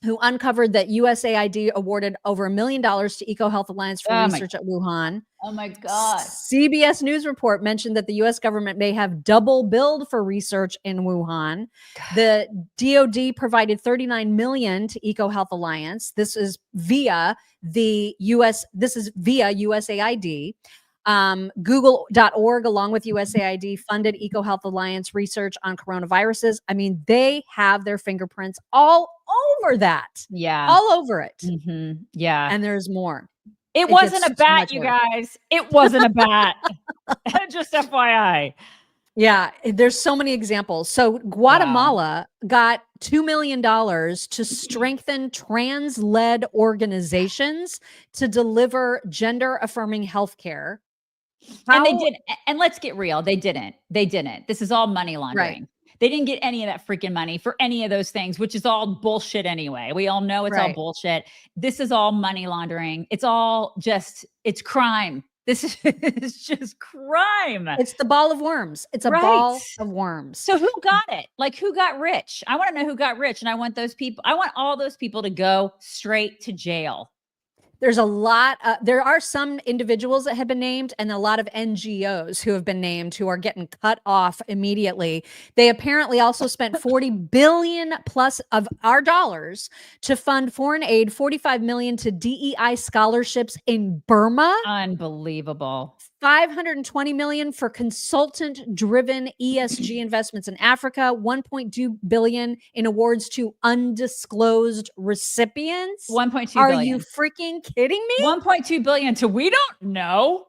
who uncovered that US AID awarded over $1 million to EcoHealth Alliance for research at Wuhan. Oh my God. CBS News report mentioned that the US government may have double billed for research in Wuhan. The DOD provided $39 million to EcoHealth Alliance. This is via USAID. Google.org, along with USAID, funded EcoHealth Alliance research on coronaviruses. I mean, they have their fingerprints all over that. Yeah. All over it. Yeah. And there's more. It wasn't a bat, you guys. It wasn't a bat. Just FYI. Yeah, there's so many examples. So Guatemala got $2 million to strengthen trans-led organizations to deliver gender-affirming healthcare. And they didn't. And let's get real. They didn't. This is all money laundering. Right. They didn't get any of that freaking money for any of those things, which is all bullshit anyway. We all know it's all bullshit. This is all money laundering. It's all just, it's crime. This is just crime. It's the ball of worms. It's a ball of worms. So who got it? Like, who got rich? I want to know who got rich. And I want all those people to go straight to jail. There's a lot. There are some individuals that have been named and a lot of NGOs who have been named who are getting cut off immediately. They apparently also spent $40 billion plus of our dollars to fund foreign aid, $45 million to DEI scholarships in Burma. Unbelievable. $520 million for consultant-driven ESG investments in Africa, $1.2 billion in awards to undisclosed recipients. $1.2 billion. Are you freaking kidding me? $1.2 billion to we don't know.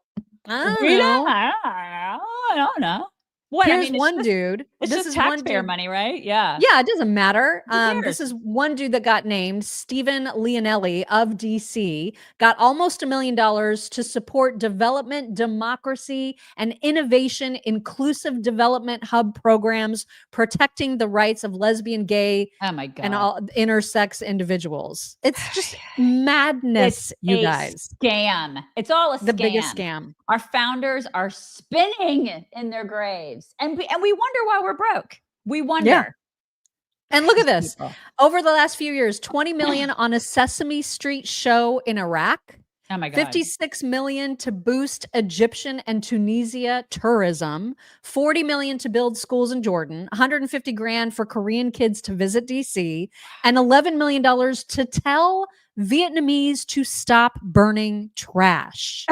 I don't know. What? Here's one dude. This is taxpayer money, right? Yeah. Yeah, it doesn't matter. This is one dude that got named, Stephen Leonelli of DC, got almost $1 million to support development, democracy, and innovation, inclusive development hub programs, protecting the rights of lesbian, gay, and all intersex individuals. It's just madness, you guys. Scam. It's all a scam. The biggest scam. Our founders are spinning in their graves. And we wonder why we're broke. We wonder. Yeah. And look at this. Over the last few years, $20 million on a Sesame Street show in Iraq. Oh my God. $56 million to boost Egyptian and Tunisia tourism. $40 million to build schools in Jordan. $150 grand for Korean kids to visit DC. And $11 million to tell Vietnamese to stop burning trash.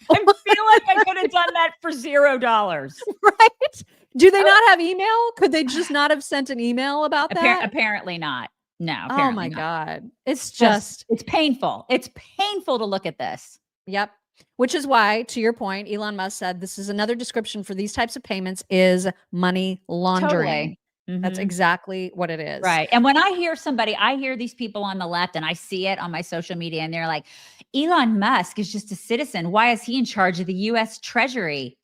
I feel like I could have done that for $0. Right? Do they not have email? Could they just not have sent an email about that? Apparently not. No. Oh my God. It's just, it's painful. It's painful to look at this. Yep. Which is why, to your point, Elon Musk said this is another description for these types of payments is money laundering. Totally. That's exactly what it is. Right. And when I hear these people on the left and I see it on my social media and they're like, Elon Musk is just a citizen. Why is he in charge of the US Treasury?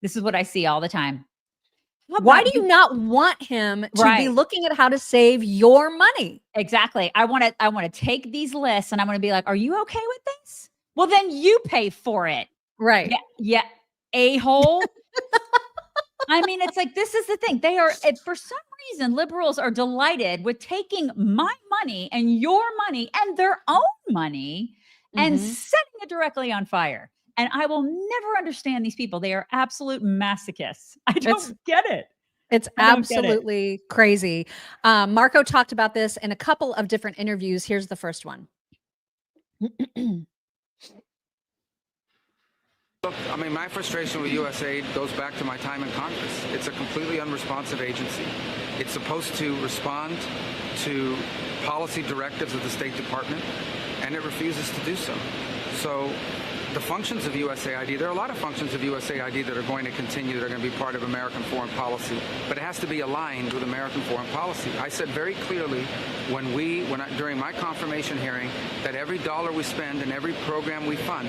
This is what I see all the time. Why do you not want him to be looking at how to save your money? Exactly. I want to take these lists and I want to be like, are you okay with this? Well, then you pay for it. Right. Yeah. A-hole. I mean, it's like, this is the thing. They are, for some reason, liberals are delighted with taking my money and your money and their own money and setting it directly on fire. And I will never understand these people. They are absolute masochists. I don't get it. It's absolutely crazy. Marco talked about this in a couple of different interviews. Here's the first one. Look, I mean, my frustration with USAID goes back to my time in Congress. It's a completely unresponsive agency. It's supposed to respond to policy directives of the State Department, and it refuses to do so. So the functions of USAID, there are a lot of functions of USAID that are going to continue, that are going to be part of American foreign policy, but it has to be aligned with American foreign policy. I said very clearly during my confirmation hearing that every dollar we spend and every program we fund,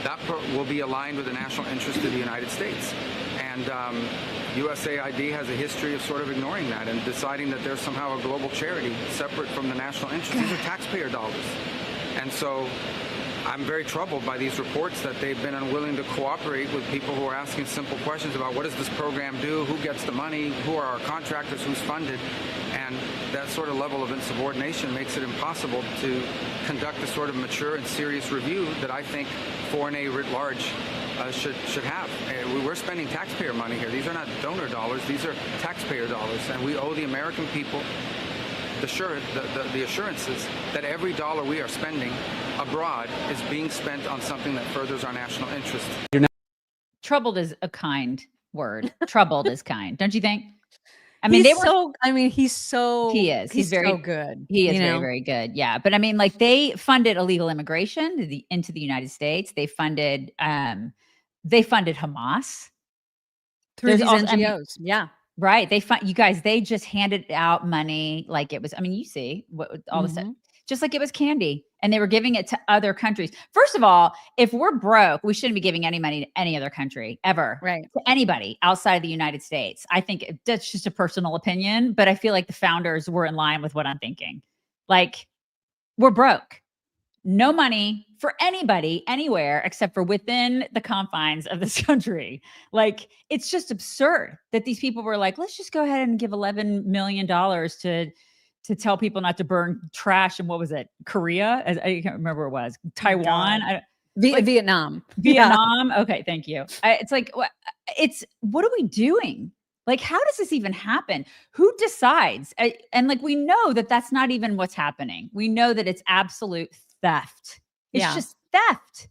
that will be aligned with the national interest of the United States. And USAID has a history of sort of ignoring that and deciding that there's somehow a global charity separate from the national interest. These are taxpayer dollars. And so I'm very troubled by these reports that they've been unwilling to cooperate with people who are asking simple questions about what does this program do, who gets the money, who are our contractors, who's funded. And that sort of level of insubordination makes it impossible to conduct the sort of mature and serious review that I think foreign aid writ large should have. We're spending taxpayer money here. These are not donor dollars. These are taxpayer dollars. And we owe the American people the assurances that every dollar we are spending abroad is being spent on something that furthers our national interest. Troubled is a kind word. Troubled is kind, don't you think? I mean, he's so he is. He's very so good. He is very, very good. Yeah. But I mean, like, they funded illegal immigration into the United States. They funded Hamas through these NGOs. Yeah. Right. They just handed out money like it was, I mean, you see what all the stuff, just like it was candy, and they were giving it to other countries. First of all, if we're broke, we shouldn't be giving any money to any other country ever, right? To anybody outside of the United States. I think that's just a personal opinion, but I feel like the founders were in line with what I'm thinking. Like, we're broke. No money for anybody anywhere except for within the confines of this country. Like, it's just absurd that these people were like, let's just go ahead and give $11 million to tell people not to burn trash. And what was it? Korea? I can't remember what it was. Taiwan? Vietnam. Vietnam. Yeah. Okay. Thank you. It's like, what are we doing? Like, how does this even happen? Who decides? And like, we know that that's not even what's happening. We know that it's absolute theft. It's just theft.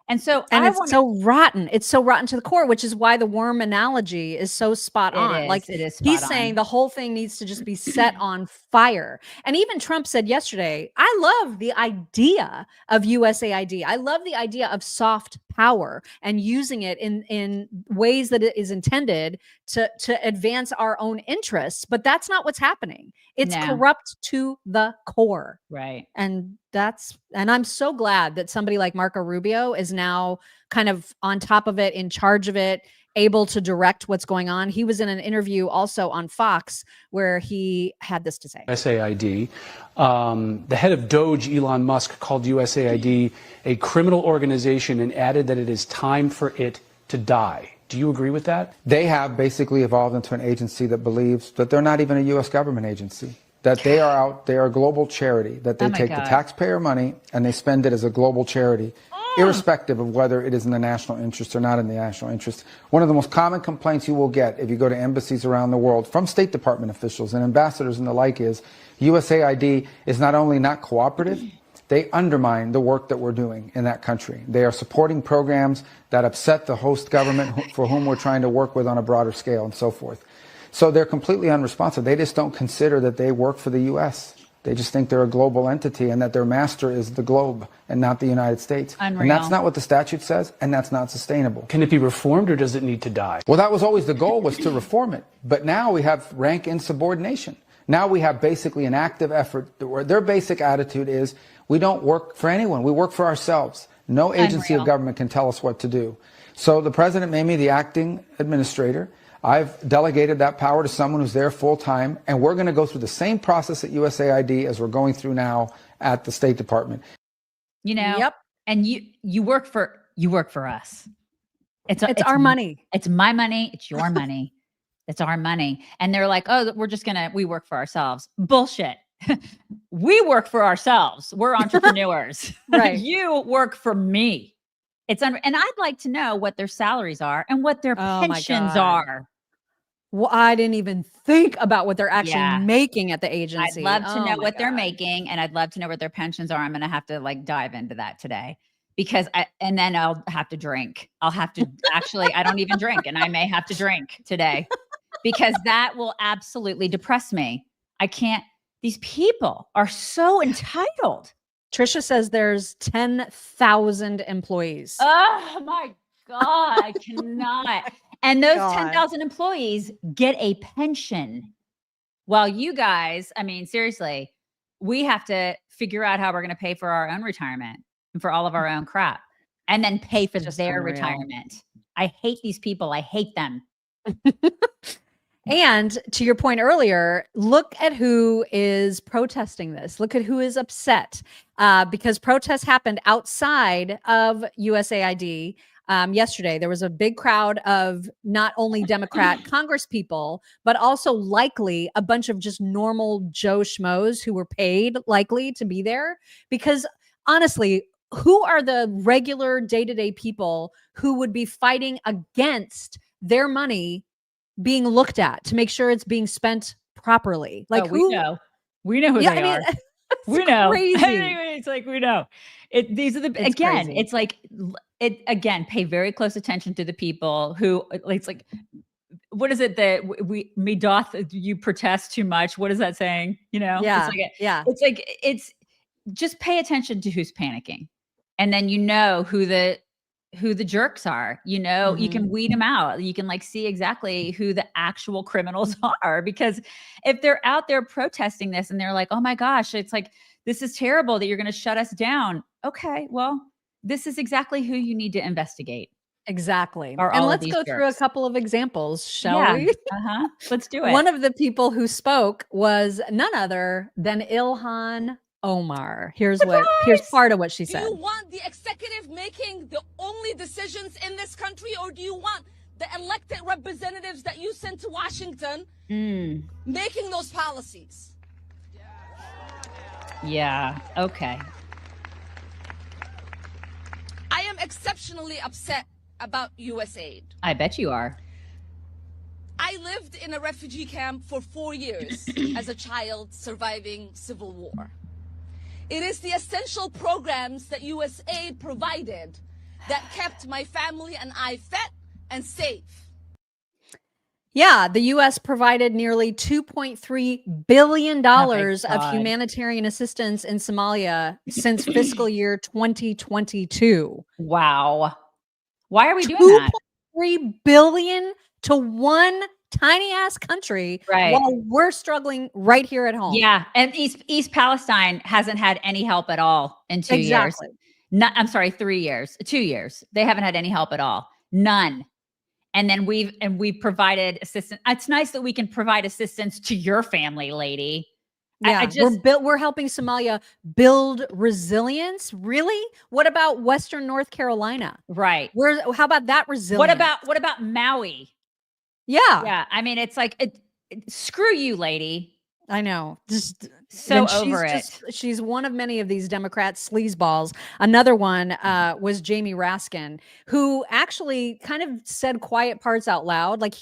And so, so rotten. It's so rotten to the core, which is why the worm analogy is so spot on. Like, it is he's saying the whole thing needs to just be set on fire. And even Trump said yesterday, I love the idea of USAID. I love the idea of soft power and using it in ways that it is intended to advance our own interests. But that's not what's happening. It's corrupt to the core. Right. And I'm so glad that somebody like Marco Rubio is now kind of on top of it, in charge of it, able to direct what's going on. He was in an interview also on Fox where he had this to say. USAID. The head of DOGE, Elon Musk, called USAID a criminal organization and added that it is time for it to die. Do you agree with that? They have basically evolved into an agency that believes that they're not even a U.S. government agency, that they are a global charity, that they take the taxpayer money and they spend it as a global charity, irrespective of whether it is in the national interest or not in the national interest. One of the most common complaints you will get if you go to embassies around the world from State Department officials and ambassadors and the like is USAID is not only not cooperative, they undermine the work that we're doing in that country. They are supporting programs that upset the host government for whom we're trying to work with on a broader scale and so forth. So they're completely unresponsive. They just don't consider that they work for the U.S. They just think they're a global entity and that their master is the globe and not the United States. Unreal. And that's not what the statute says, and that's not sustainable. Can it be reformed, or does it need to die? Well, that was always the goal, was to reform it. But now we have rank insubordination. Now we have basically an active effort where their basic attitude is, we don't work for anyone. We work for ourselves. No agency of government can tell us what to do. So the president made me the acting administrator. I've delegated that power to someone who's there full time, and we're going to go through the same process at USAID as we're going through now at the State Department. You know, and you work for us. It's our money. It's my money. It's your money. It's our money. And they're like, oh, we work for ourselves. Bullshit. We work for ourselves. We're entrepreneurs. Right. You work for me. And I'd like to know what their salaries are and what their pensions are. Well, I didn't even think about what they're actually making at the agency. I'd love to know what they're making, and I'd love to know what their pensions are. I'm going to have to dive into that today, because and then I'll have to drink. I'll have to I don't even drink, and I may have to drink today, because that will absolutely depress me. I can't. These people are so entitled. Trisha says there's 10,000 employees. Oh my God, I cannot. And those God. 10,000 employees get a pension. While you guys, I mean, seriously, we have to figure out how we're going to pay for our own retirement and for all of our own crap and then pay for Just their unreal. retirement. I hate these people. I hate them. And to your point earlier, look at who is protesting this. Look at who is upset because protests happened outside of USAID. Yesterday, there was a big crowd of not only Democrat Congress people, but also likely a bunch of just normal Joe Schmoes who were paid likely to be there. Because honestly, who are the regular day-to-day people who would be fighting against their money being looked at to make sure it's being spent properly? Like, we know who they are. We know. Crazy. It's like, we know it. These are the, It's again, crazy. it's like, it again, pay very close attention to the people who, it's like, what is it that me doth you protest too much? What is that saying? You know? Yeah. It's like, it's just pay attention to who's panicking. And then, you know, who the jerks are, you know, you can weed them out. You can like see exactly who the actual criminals are, because if they're out there protesting this and they're like, oh my gosh, it's like, this is terrible that you're going to shut us down. Okay. Well, this is exactly who you need to investigate. Exactly. Are And all of let's these go through a jerks. couple of examples, shall Yeah. we? Let's do it. One of the people who spoke was none other than Ilhan Omar. Here's part of what she Do said. you want the executive making the only decisions in this country, or do you want the elected representatives that you sent to Washington making those policies? Yeah. Okay. I am exceptionally upset about USAID. I bet you are. I lived in a refugee camp for 4 years as a child surviving civil war. It is the essential programs that USAID provided that kept my family and I fed and safe. Yeah, the U.S. provided nearly $2.3 billion of humanitarian assistance in Somalia since fiscal year 2022. Wow. Why are we doing that? $2.3 billion to one tiny ass country while we're struggling right here at home. Yeah. And East Palestine hasn't had any help at all in 2 years. I'm sorry, 3 years, 2 years. They haven't had any help at all. None. And then we've provided assistance. It's nice that we can provide assistance to your family, lady. Yeah, we're helping Somalia build resilience. Really? What about Western North Carolina? Right. How about that resilience? What about Maui? Yeah. Yeah. I mean, it's like, screw you, lady. I know. Just so over it. She's one of many of these Democrat sleazeballs. Another one was Jamie Raskin, who actually kind of said quiet parts out loud. Like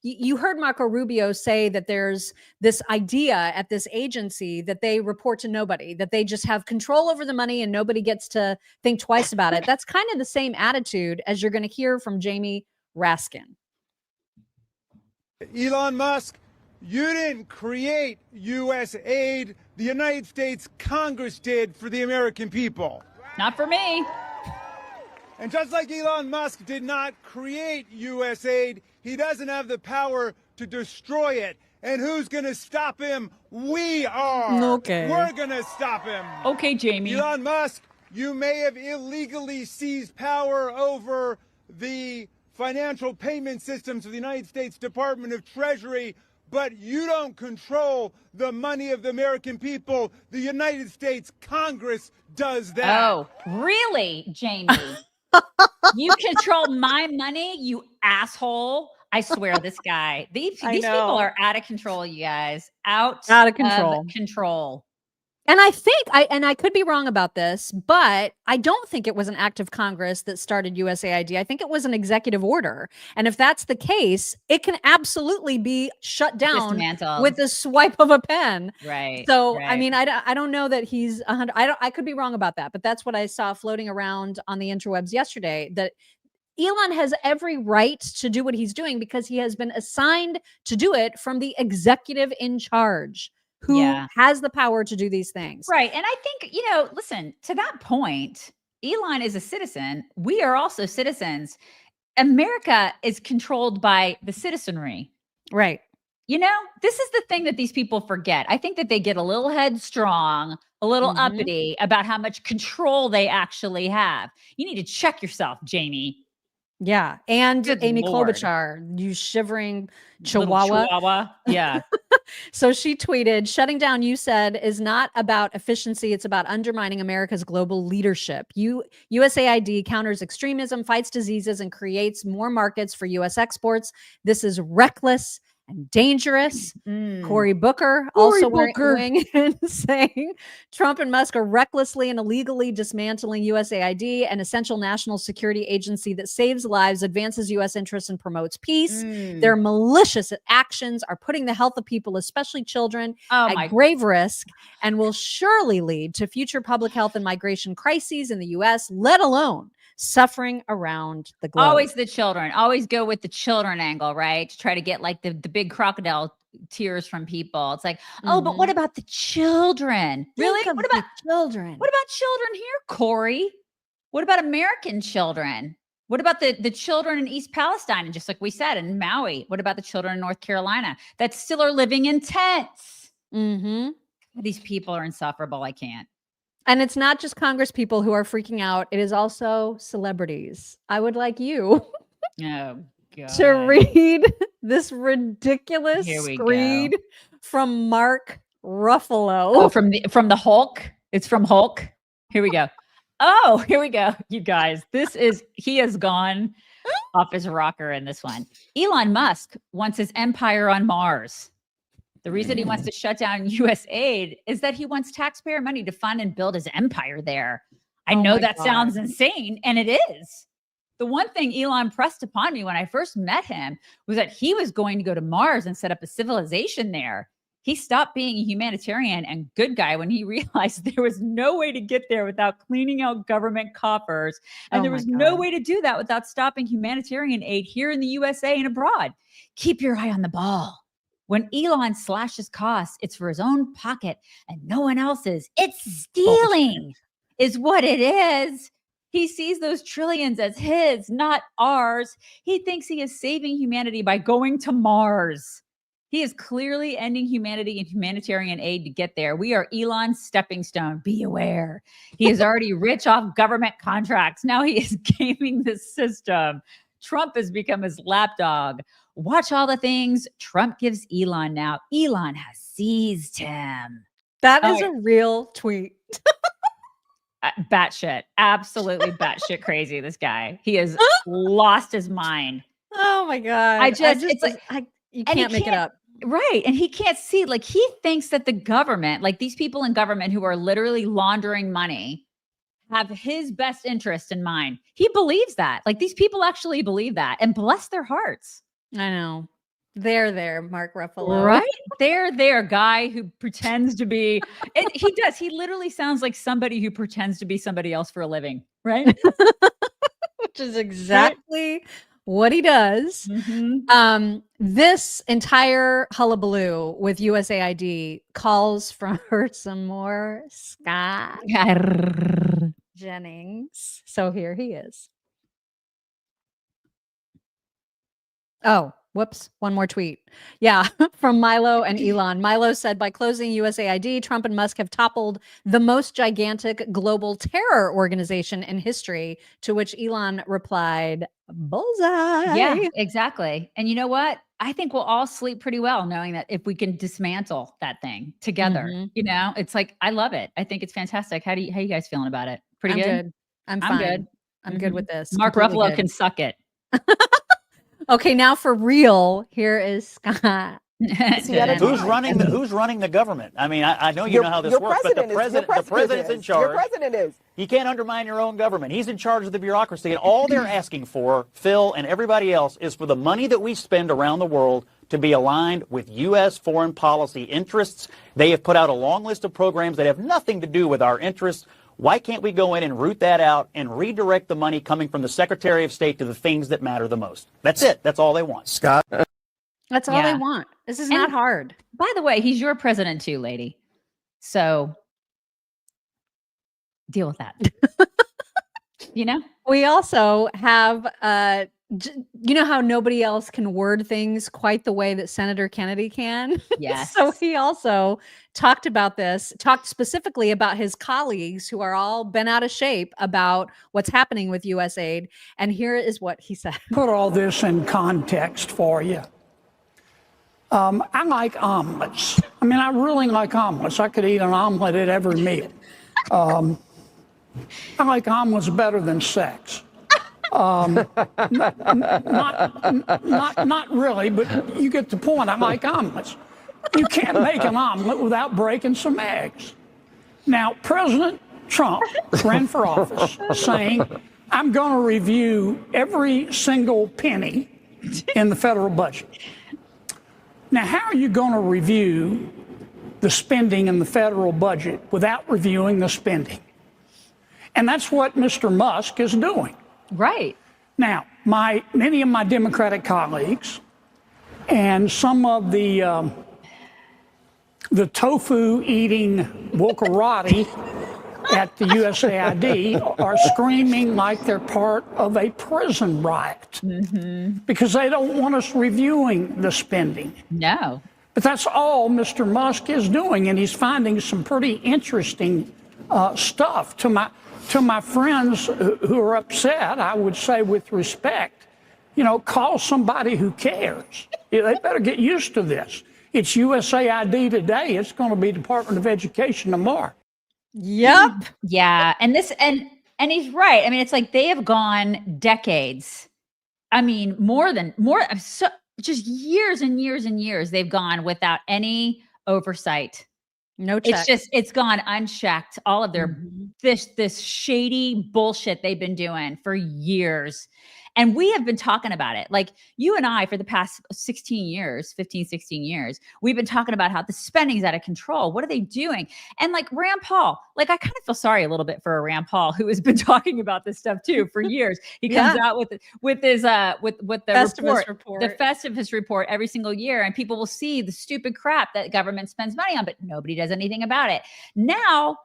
you heard Marco Rubio say that there's this idea at this agency that they report to nobody, that they just have control over the money and nobody gets to think twice about it. That's kind of the same attitude as you're going to hear from Jamie Raskin. Elon Musk, you didn't create USAID. The United States Congress did for the American people. Not for me. And just like Elon Musk did not create USAID, he doesn't have the power to destroy it. And who's going to stop him? We are. Okay. We're going to stop him. Okay, Jamie. Elon Musk, you may have illegally seized power over the financial payment systems of the United States Department of Treasury, but you don't control the money of the American people. The United States Congress does that. Oh, really, Jamie? You control my money, you asshole. I swear, this guy, these people are out of control, you guys. Out of control. And I think I could be wrong about this, but I don't think it was an act of Congress that started USAID. I think it was an executive order. And if that's the case, it can absolutely be shut down Dismantled. with the swipe of a pen. Right. So, right. I mean, I don't know that he's 100. I could be wrong about that, but that's what I saw floating around on the interwebs yesterday, that Elon has every right to do what he's doing because he has been assigned to do it from the executive in charge, who Yeah. has the power to do these things. Right. And I think, listen, to that point, Elon is a citizen. We are also citizens. America is controlled by the citizenry. Right. This is the thing that these people forget. I think that they get a little headstrong, a little uppity about how much control they actually have. You need to check yourself, Jamie. Yeah. And Good Amy Lord. Klobuchar, you shivering Little chihuahua. chihuahua. Yeah. So she tweeted, shutting down USAID is not about efficiency. It's about undermining America's global leadership. USAID counters extremism, fights diseases, and creates more markets for U.S. exports. This is reckless and dangerous. Cory Booker also weighing in, saying Trump and Musk are recklessly and illegally dismantling USAID, an essential national security agency that saves lives, advances U.S. interests, and promotes peace. Their malicious actions are putting the health of people, especially children, at grave risk and will surely lead to future public health and migration crises in the U.S., let alone suffering around the globe. Always the children. Always go with the children angle, right? To try to get like the big crocodile tears from people. It's like, oh, but what about the children? Really? What about children? What about children here, Corey? What about American children? What about the children in East Palestine? And just like we said, in Maui, what about the children in North Carolina that still are living in tents? These people are insufferable. I can't. And it's not just Congress people who are freaking out. It is also celebrities. I would like you to read this ridiculous screed from Mark Ruffalo. Oh, from the Hulk. It's from Hulk. Here we go. Oh, here we go. You guys, he has gone off his rocker in this one. Elon Musk wants his empire on Mars. The reason he wants to shut down US aid is that he wants taxpayer money to fund and build his empire there. I know that sounds insane, and it is. The one thing Elon pressed upon me when I first met him was that he was going to go to Mars and set up a civilization there. He stopped being a humanitarian and good guy when he realized there was no way to get there without cleaning out government coffers. And there was no way to do that without stopping humanitarian aid here in the USA and abroad. Keep your eye on the ball. When Elon slashes costs, it's for his own pocket and no one else's. It's stealing is what it is. He sees those trillions as his, not ours. He thinks he is saving humanity by going to Mars. He is clearly ending humanity and humanitarian aid to get there. We are Elon's stepping stone. Be aware. He is already rich off government contracts. Now he is gaming the system. Trump has become his lapdog. Watch all the things Trump gives Elon now. Elon has seized him. That is a real tweet. Batshit. Absolutely batshit crazy, this guy. He has lost his mind. Oh my God. You can't make it up. Right. And he can't see, like, he thinks that the government, like these people in government who are literally laundering money, have his best interest in mind. He believes that. Like, these people actually believe that, and bless their hearts. I know. They're there, Mark Ruffalo. Right? They're there, guy who pretends to be. And he does. He literally sounds like somebody who pretends to be somebody else for a living. Right? Which is exactly what he does. This entire hullabaloo with USAID calls for some more Scott Jennings. So here he is. Oh, whoops. One more tweet. Yeah, from Milo and Elon. Milo said, by closing USAID, Trump and Musk have toppled the most gigantic global terror organization in history, to which Elon replied, bullseye. Yeah, exactly. And you know what? I think we'll all sleep pretty well knowing that if we can dismantle that thing together, it's like, I love it. I think it's fantastic. How you guys feeling about it? Pretty good? I'm fine. Good. I'm good with this. Mark Ruffalo can suck it. Okay, now for real, here is Scott. Who's running the government? I mean, I know you know how this works, but the president's in charge. Your president is. You can't undermine your own government. He's in charge of the bureaucracy, and all they're asking for, Phil and everybody else, is for the money that we spend around the world to be aligned with U.S. foreign policy interests. They have put out a long list of programs that have nothing to do with our interests. Why can't we go in and root that out and redirect the money coming from the Secretary of State to the things that matter the most? That's it. That's all they want. Scott. That's all they want. This is not hard. By the way, he's your president too, lady. So deal with that. We also have, you know how nobody else can word things quite the way that Senator Kennedy can? Yes. So he also talked specifically about his colleagues who are all bent out of shape about what's happening with USAID. And here is what he said. Put all this in context for you. I like omelets. I mean, I really like omelets. I could eat an omelet at every meal. I like omelets better than sex. Not really, but you get the point. I like omelets. You can't make an omelet without breaking some eggs. Now, President Trump ran for office saying, I'm going to review every single penny in the federal budget. Now, how are you going to review the spending in the federal budget without reviewing the spending? And that's what Mr. Musk is doing. Right. Now, many of my Democratic colleagues and some of the tofu-eating wokarati at the USAID are screaming like they're part of a prison riot because they don't want us reviewing the spending. No. But that's all Mr. Musk is doing, and he's finding some pretty interesting stuff. To my friends who are upset, I would say with respect, call somebody who cares. They better get used to this. It's USAID today. It's going to be Department of Education tomorrow. Yep. Yeah. And he's right. I mean, it's like they have gone decades. I mean, just years and years and years they've gone without any oversight. No check. It's gone unchecked. All of their this shady bullshit they've been doing for years. And we have been talking about it. Like you and I for the past 15, 16 years, we've been talking about how the spending's out of control. What are they doing? And like Rand Paul, like I kind of feel sorry a little bit for Rand Paul, who has been talking about this stuff too for years. He comes out with the Festivus report every single year, and people will see the stupid crap that government spends money on, but nobody does anything about it. Now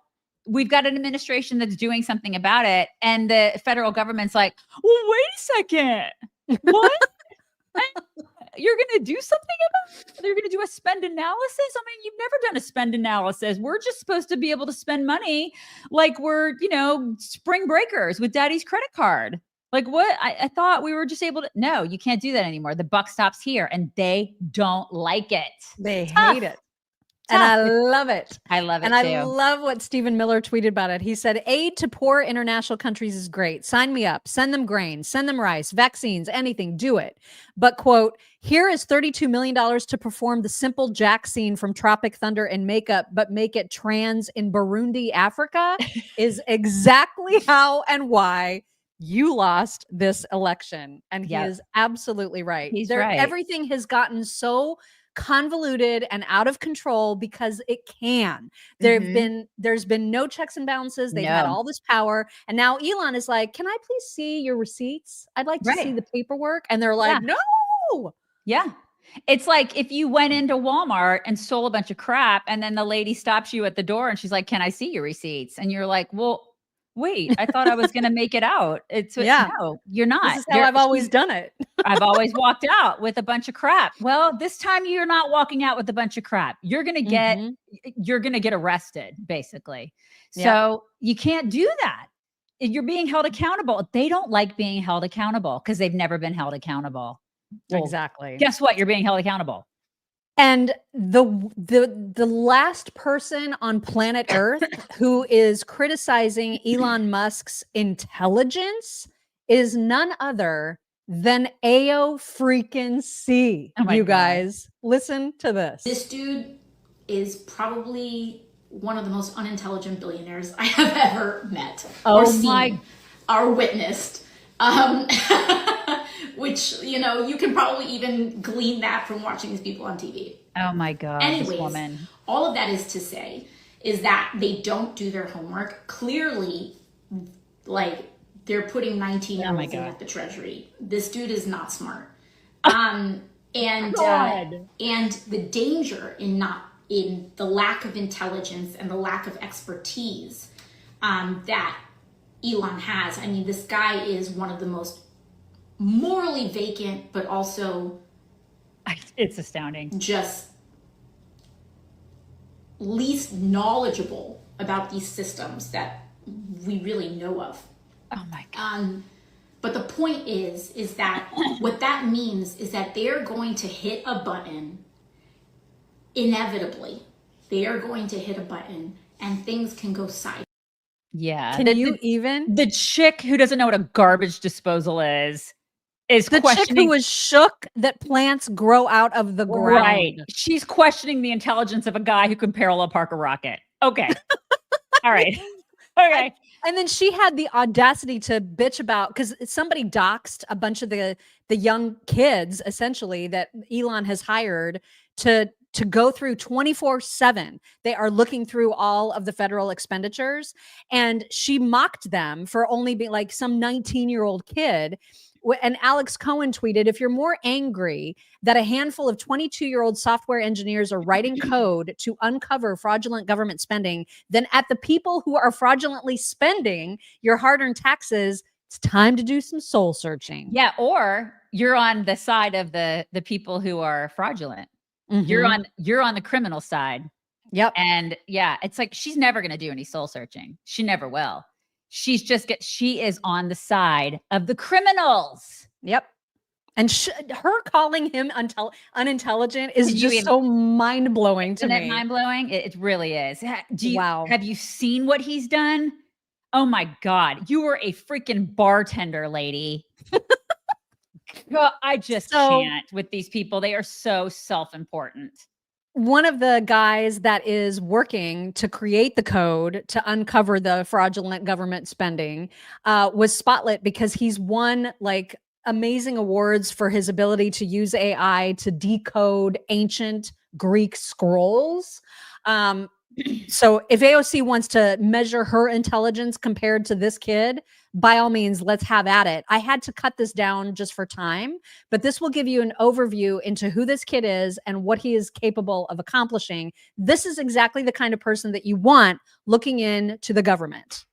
we've got an administration that's doing something about it, and the federal government's like, well, wait a second. What? You're going to do something about it? They're going to do a spend analysis? I mean, you've never done a spend analysis. We're just supposed to be able to spend money like we're, spring breakers with daddy's credit card. Like what? I thought we were just able to. No, you can't do that anymore. The buck stops here, and they don't like it. They hate it. And I love it. I love it and too. I love what Stephen Miller tweeted about it. He said, aid to poor international countries is great. Sign me up. Send them grain. Send them rice, vaccines, anything. Do it. But, quote, here is $32 million to perform the simple Jack scene from Tropic Thunder in makeup, but make it trans in Burundi, Africa, is exactly how and why you lost this election. And he is absolutely right. He's right. Everything has gotten so convoluted and out of control because it can. There's been no checks and balances. They've had all this power, and now Elon is like, "Can I please see your receipts? I'd like to see the paperwork." And they're like, "No." Yeah. It's like if you went into Walmart and stole a bunch of crap, and then the lady stops you at the door and she's like, "Can I see your receipts?" And you're like, "Well, wait, I thought I was going to make it out." No, you're not. This is how I've always done it. I've always walked out with a bunch of crap. Well, this time you're not walking out with a bunch of crap. You're going to get arrested, basically. So you can't do that. You're being held accountable. They don't like being held accountable because they've never been held accountable. Well, exactly. Guess what? You're being held accountable. And the last person on planet Earth who is criticizing Elon Musk's intelligence is none other than AO freaking-C. You guys, listen to this. This dude is probably one of the most unintelligent billionaires I have ever met or seen or witnessed. Which, you can probably even glean that from watching these people on TV. Oh my God. Anyways, this woman. All of that is to say is that they don't do their homework. Clearly, they're putting 19-year-olds in at the Treasury. This dude is not smart. And the danger in the lack of intelligence and the lack of expertise that Elon has. I mean, this guy is one of the most morally vacant, but also it's astounding, just least knowledgeable about these systems that we really know of. Oh my God. But the point is that what that means is that they're going to hit a button inevitably. They are going to hit a button and things can go sideways. Yeah. Can you even? The chick who doesn't know what a garbage disposal is the chick who was shook that plants grow out of the ground. Right. She's questioning the intelligence of a guy who can parallel park a rocket. Okay. All right. Okay. And then she had the audacity to bitch about, because somebody doxed a bunch of the young kids, essentially, that Elon has hired to go through 24/7. They are looking through all of the federal expenditures. And she mocked them for only being like some 19-year-old kid. And Alex Cohen tweeted, if you're more angry that a handful of 22-year-old software engineers are writing code to uncover fraudulent government spending, then at the people who are fraudulently spending your hard-earned taxes, it's time to do some soul searching. Yeah, or you're on the side of the people who are fraudulent. Mm-hmm. You're on the criminal side. Yep. And yeah, it's like she's never going to do any soul searching. She never will. She is on the side of the criminals. Yep. And her calling him unintelligent is just so mind-blowing to me. Isn't it mind-blowing? It really is. Wow. Have you seen what he's done? Oh my God. You were a freaking bartender, lady. God, I just can't with these people. They are so self-important. One of the guys that is working to create the code to uncover the fraudulent government spending was spotlit because he's won like amazing awards for his ability to use AI to decode ancient Greek scrolls. So if AOC wants to measure her intelligence compared to this kid, by all means, let's have at it. I had to cut this down just for time, but this will give you an overview into who this kid is and what he is capable of accomplishing. This is exactly the kind of person that you want looking into the government.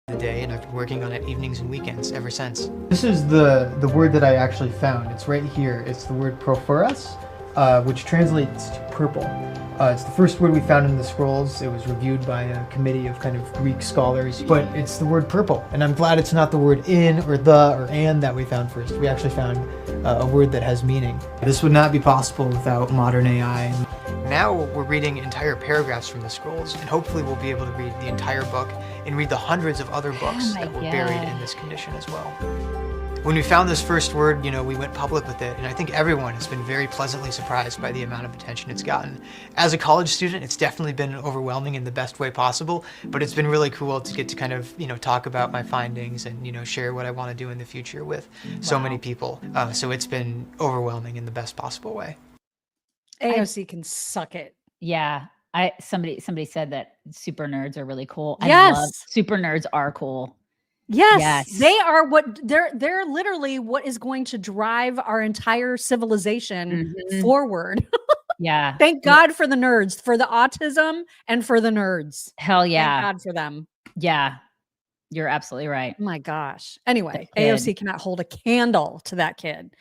The day, and I've been working on it evenings and weekends ever since. This is the word that I actually found. It's right here. It's the word profuras, which translates to purple. It's the first word we found in the scrolls. It was reviewed by a committee of kind of Greek scholars, but it's the word purple. And I'm glad it's not the word in or the or and that we found first. We actually found a word that has meaning. This would not be possible without modern AI. Now we're reading entire paragraphs from the scrolls, and hopefully we'll be able to read the entire book and read the hundreds of other books that were buried in this condition as well. When we found this first word, we went public with it, and I think everyone has been very pleasantly surprised by the amount of attention it's gotten. As a college student, it's definitely been overwhelming in the best way possible, but it's been really cool to get to kind of, talk about my findings and, share what I want to do in the future with so many people. So it's been overwhelming in the best possible way. AOC can suck it. Yeah. Somebody said that super nerds are really cool. Yes. I love super nerds are cool. Yes. They are they're literally what is going to drive our entire civilization forward. Yeah. Thank God for the nerds, for the autism and for the nerds. Hell yeah. Thank God for them. Yeah. You're absolutely right. Oh my gosh. Anyway, AOC cannot hold a candle to that kid.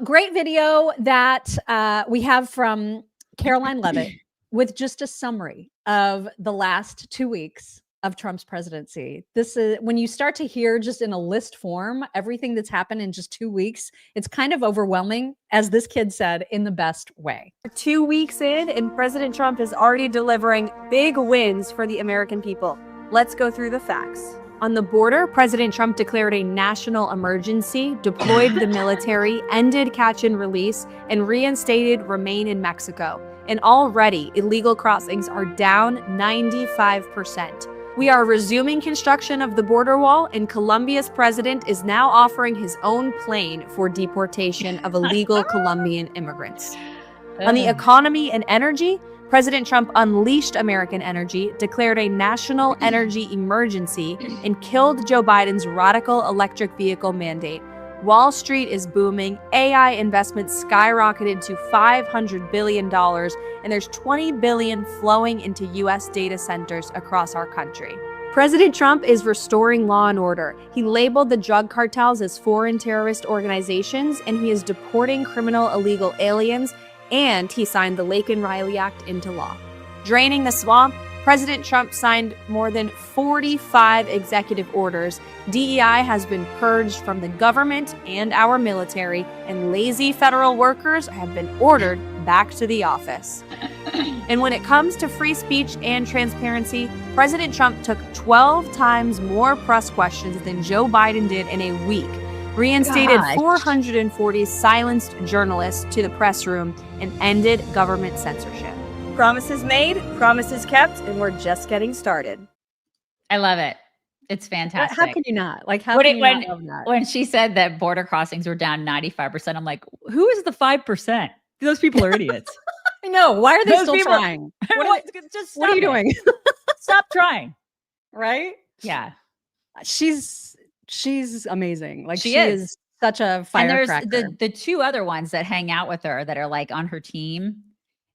Great video that we have from Karoline Leavitt with just a summary of the last 2 weeks of Trump's presidency. This is when you start to hear just in a list form everything that's happened in just 2 weeks. It's kind of overwhelming, as this kid said, in the best way. 2 weeks in, and President Trump is already delivering big wins for the American people. Let's go through the facts. On the border, President Trump declared a national emergency, deployed the military, ended catch and release, and reinstated Remain in Mexico. And already, illegal crossings are down 95%. We are resuming construction of the border wall, and Colombia's president is now offering his own plane for deportation of illegal Colombian immigrants. On the economy and energy, President Trump unleashed American energy, declared a national energy emergency, and killed Joe Biden's radical electric vehicle mandate. Wall Street is booming, AI investments skyrocketed to $500 billion, and there's $20 billion flowing into U.S. data centers across our country. President Trump is restoring law and order. He labeled the drug cartels as foreign terrorist organizations, and he is deporting criminal illegal aliens, and he signed the Laken Riley Act into law. Draining the swamp, President Trump signed more than 45 executive orders. DEI has been purged from the government and our military, and lazy federal workers have been ordered back to the office. And when it comes to free speech and transparency, President Trump took 12 times more press questions than Joe Biden did in a week, reinstated 440 silenced journalists to the press room, and ended government censorship. Promises made, promises kept, and we're just getting started. I love it. It's fantastic. How can you not? Like, how can you not love that? When she said that border crossings were down 95%, I'm like, who is the 5%? Those people are idiots. I know. Why are they Those still people- trying? Just What are you stop it. doing? Stop trying. Right? Yeah. She's amazing. Like, She she is. is such a And firecracker. there's the two other ones that hang out with her that are like on her team.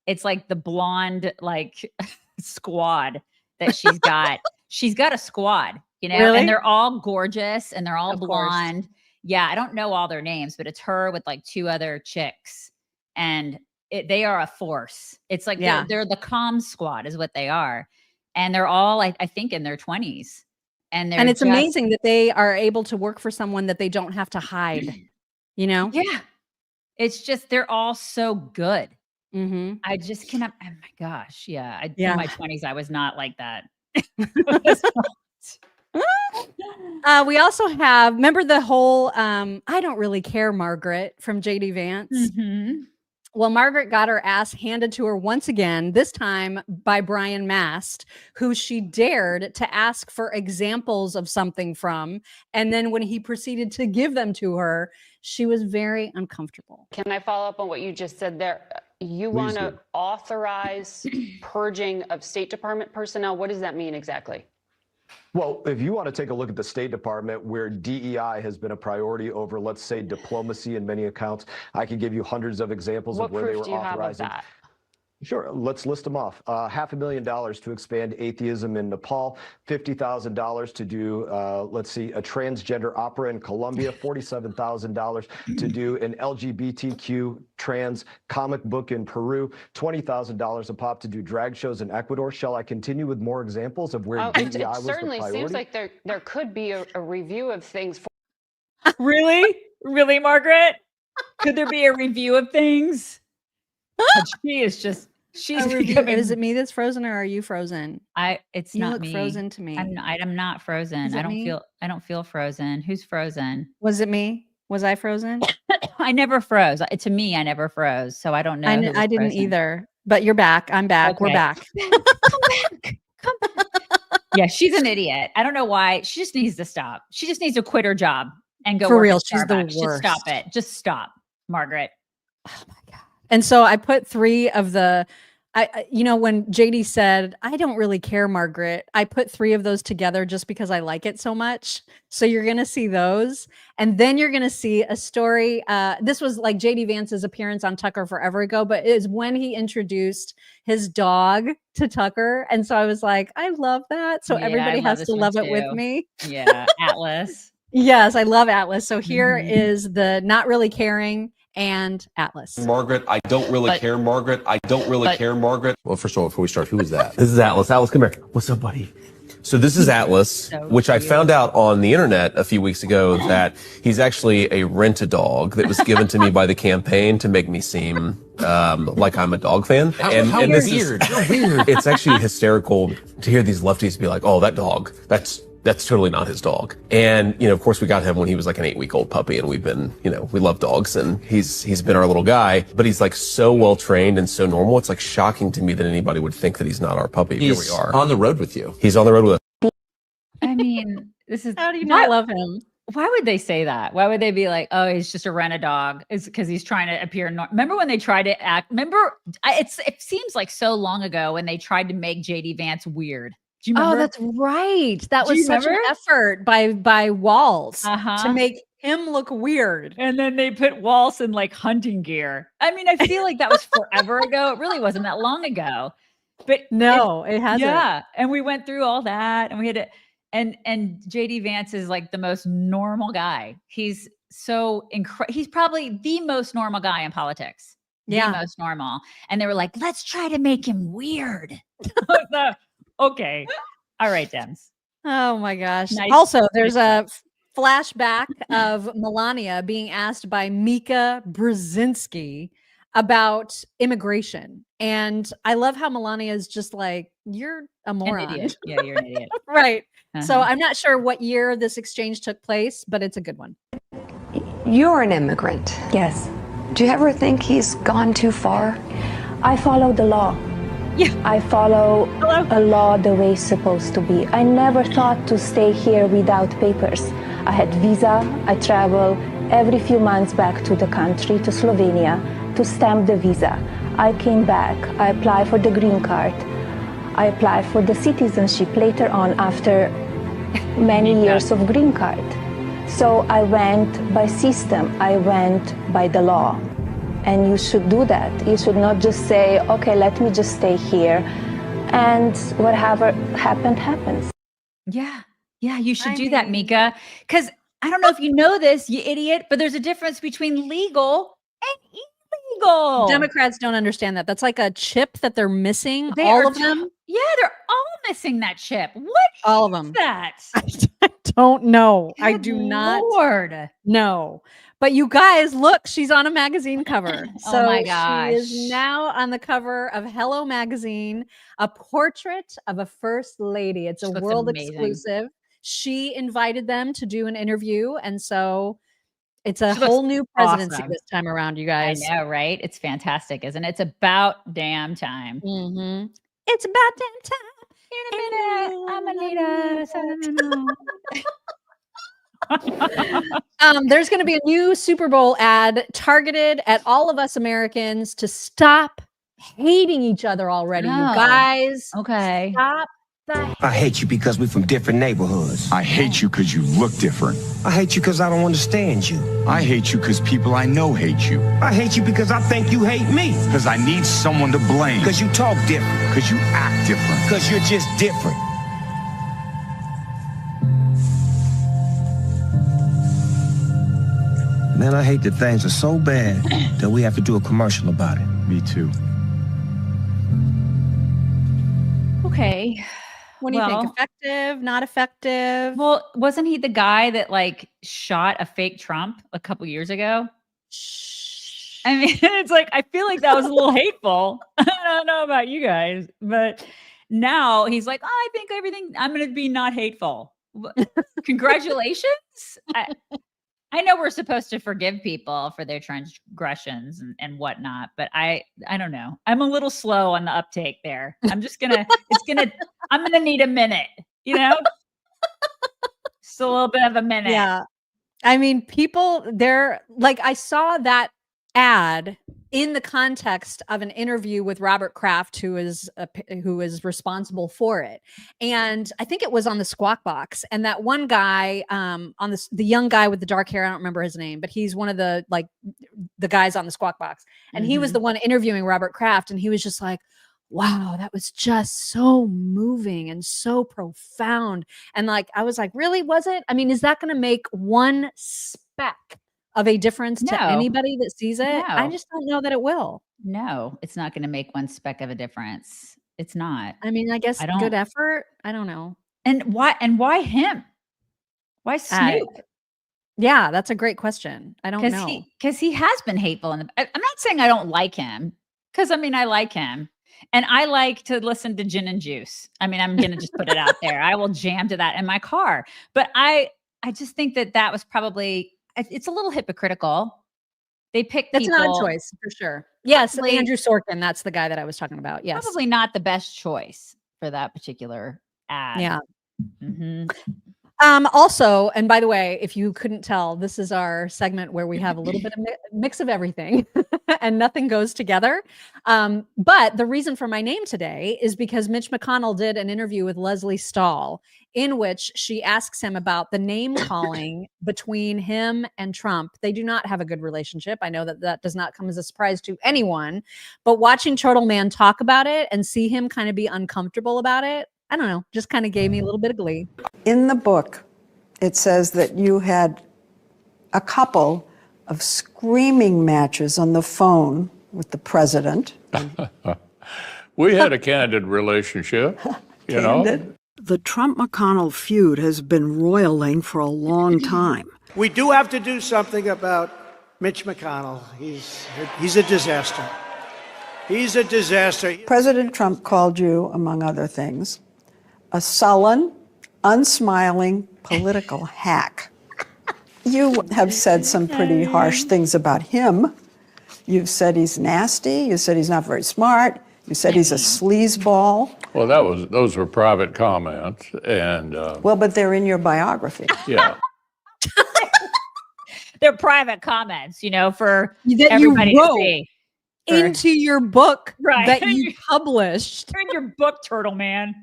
It's like the blonde like squad that she's got. She's got a squad, you know, Really? and they're all gorgeous and they're all Of course. blonde. Yeah, I don't know all their names, but it's her with like two other chicks, and they are a force. It's like Yeah. they're the comm squad is what they are, and they're all like I think in their 20s, and And it's just- amazing that they are able to work for someone that they don't have to hide, you know? Yeah, it's just they're all so good. Mm-hmm. I just cannot. Oh my gosh, yeah. Yeah. In my 20s, I was not like that. We also have, remember the whole I don't really care, Margaret, from JD Vance? Mhm. Well, Margaret got her ass handed to her once again, this time by Brian Mast, who she dared to ask for examples of something from. And then when he proceeded to give them to her, she was very uncomfortable. Can I follow up on what you just said there? You Please want to do. authorize purging of State Department personnel? What does that mean exactly? Well, if you want to take a look at the State Department, where DEI has been a priority over, let's say, diplomacy in many accounts, I can give you hundreds of examples What of where they proof were do you have of authorizing. that? Sure, let's list them off. $500,000 to expand atheism in Nepal, $50,000 to do, let's see, a transgender opera in Colombia, $47,000 to do an LGBTQ trans comic book in Peru, $20,000 a pop to do drag shows in Ecuador. Shall I continue with more examples of where It DEI was the certainly priority? seems like there could be a review of things. Really? Really, Margaret? Could there be a review of things? But she is just she's A review- becoming- is it me that's frozen or are you frozen? It's You not look me. frozen to me. I'm not frozen. Is it me? I don't feel frozen. Who's frozen? Was it me? Was I frozen? I never froze. To me, I never froze. So I don't know. I who was didn't frozen. either. But you're back. I'm back. We're Okay. back. Yeah, she's an idiot. I don't know why. She just needs to stop. She just needs to quit her job and go For work real, at she's the Starbucks. Just stop worst. it. Just stop, Margaret. And so I put three of the, when JD said, I don't really care, Margaret, I put three of those together just because I like it so much. So you're going to see those. And then you're going to see a story. This was like JD Vance's appearance on Tucker forever ago, but it is when he introduced his dog to Tucker. And so I was like, I love that. So Yeah, everybody I love has this to one love it with too. me. Yeah, Atlas. Yes, I love Atlas. So here Mhm. is the not really caring and Atlas. Margaret, I don't really care, Margaret. I don't really care, Margaret. Well, first of all, before we start, who is that? This is Atlas. Atlas, come here. What's up, buddy? So this is Atlas, which I found out on the internet a few weeks ago that he's actually a rent-a-dog that was given to me by the campaign to make me seem like I'm a dog fan. How this weird. is You're weird. It's actually hysterical to hear these lefties be like, "Oh, that dog, that's totally not his dog." And, you know, of course we got him when he was like an 8-week-old puppy, and we've been, you know, we love dogs, and he's been our little guy, but he's like so well trained and so normal. It's like shocking to me that anybody would think that he's not our puppy. Here we are. On the road with you. He's on the road with us. I mean, this is How do you not love him? Why would they say that? Why would they be like, "Oh, he's just a rent-a-dog"? It's because he's trying to appear. Remember when they tried to act? It seems like so long ago when they tried to make JD Vance weird. Do you remember? Oh, that's right. That Do you was such an remember? effort by Walls Uh-huh. to make him look weird. And then they put Waltz in like hunting gear. I mean, I feel like that was forever ago. It really wasn't that long ago. But No, it hasn't. Yeah. And we went through all that, and we had to, and JD Vance is like the most normal guy. He's so he's probably the most normal guy in politics. Yeah. The most normal. And they were like, let's try to make him weird. Okay. All right, Dems. Oh my gosh. Nice. Also, there's a flashback of Melania being asked by Mika Brzezinski about immigration. And I love how Melania is just like, you're a moron. Idiot. Yeah, you're an idiot. Right. So Uh-huh. I'm not sure what year this exchange took place, but it's a good one. You're an immigrant. Yes. Do you ever think he's gone too far? I follow the law. Yeah. I follow a law the way it's supposed to be. I never thought to stay here without papers. I had visa. I travel every few months back to the country, to Slovenia, to stamp the visa. I came back. I applied for the green card. I applied for the citizenship later on after many years of green card. So I went by system. I went by the law. And you should do that. You should not just say, okay, let me just stay here. And whatever happened, happens. Yeah. Yeah, you should do that, Mika. Because I don't know if you know this, you idiot, but there's a difference between legal and illegal. Democrats don't understand that. That's like a chip that they're missing. They all are of them. Yeah, they're all missing that chip. What All of is them. that? I don't know. I Good do not Lord. know. But you guys, look, she's on a magazine cover. Oh So my she gosh. is now on the cover of Hello Magazine, a portrait of a first lady. It's She a looks world amazing. exclusive. She invited them to do an interview. And so it's a She looks whole new presidency awesome. this time around, you I guys. know, right? It's fantastic, isn't it? It's about damn time. Mm-hmm. It's about damn time. In a minute, I'm gonna need There's going to be a new Super Bowl ad targeted at all of us Americans to stop hating each other already. You Oh, guys, okay. stop the I hate you because we're from different neighborhoods. I hate you because you look different. I hate you because I don't understand you. I hate you because people I know hate you. I hate you because I think you hate me. Because I need someone to blame. Because you talk different. Because you act different. Because you're just different. Man, I hate that things are so bad that we have to do a commercial about it. Me too. Okay. What do you think? Well- Effective, not effective? Well, wasn't he the guy that like shot a fake Trump a couple years ago? I mean, it's like, I feel like that was a little hateful. I don't know about you guys, but now he's like, I think I'm going to be not hateful. Congratulations. I know we're supposed to forgive people for their transgressions and whatnot, but I don't know. I'm a little slow on the uptake there. I'm gonna need a minute, you know? Just a little bit of a minute. Yeah. I mean, people, they're like, I saw that ad in the context of an interview with Robert Kraft, who is responsible for it. And I think it was on the Squawk Box. And that one guy, on the young guy with the dark hair, I don't remember his name, but he's one of the guys on the Squawk Box. And he was the one interviewing Robert Kraft. And he was just like, wow, that was just so moving and so profound. And like, I was like, really, was it? I mean, is that going to make one speck of a difference to No. anybody that sees it? I No. just don't know that it will. No, it's not going to make one speck of a difference. It's not. I mean, I guess I don't- good effort. I don't know. And why him? Why Snoop? Yeah, that's a great question. I don't know. Because he has been hateful. I'm not saying I don't like him, because I mean, I like him. And I like to listen to Gin and Juice. I mean, I'm going to just put it out there. I will jam to that in my car. But I just think that was probably, it's a little hypocritical. They picked That's people. not a choice for sure. Yes, Probably, Andrew Sorkin. That's the guy that I was talking about. Yes. Probably not the best choice for that particular ad. Yeah. Mm-hmm. Also, and by the way, if you couldn't tell, this is our segment where we have a little bit of mix of everything and nothing goes together. But the reason for my name today is because Mitch McConnell did an interview with Leslie Stahl in which she asks him about the name calling between him and Trump. They do not have a good relationship. I know that does not come as a surprise to anyone, but watching Turtle Man talk about it and see him kind of be uncomfortable about it, I don't know, just kind of gave me a little bit of glee. In the book, it says that you had a couple of screaming matches on the phone with the president. We had a candid relationship, you know. The Trump-McConnell feud has been roiling for a long time. We do have to do something about Mitch McConnell. He's a disaster. He's a disaster. President Trump called you, among other things, a sullen, unsmiling political hack. You have said some pretty harsh things about him. You've said he's nasty. You said he's not very smart. You said he's a sleazeball. Well, those were private comments, and well, but they're in your biography. Yeah. They're private comments, you know, for that everybody you to wrote see. Into your book Right. that you published. In your book, Turtle Man.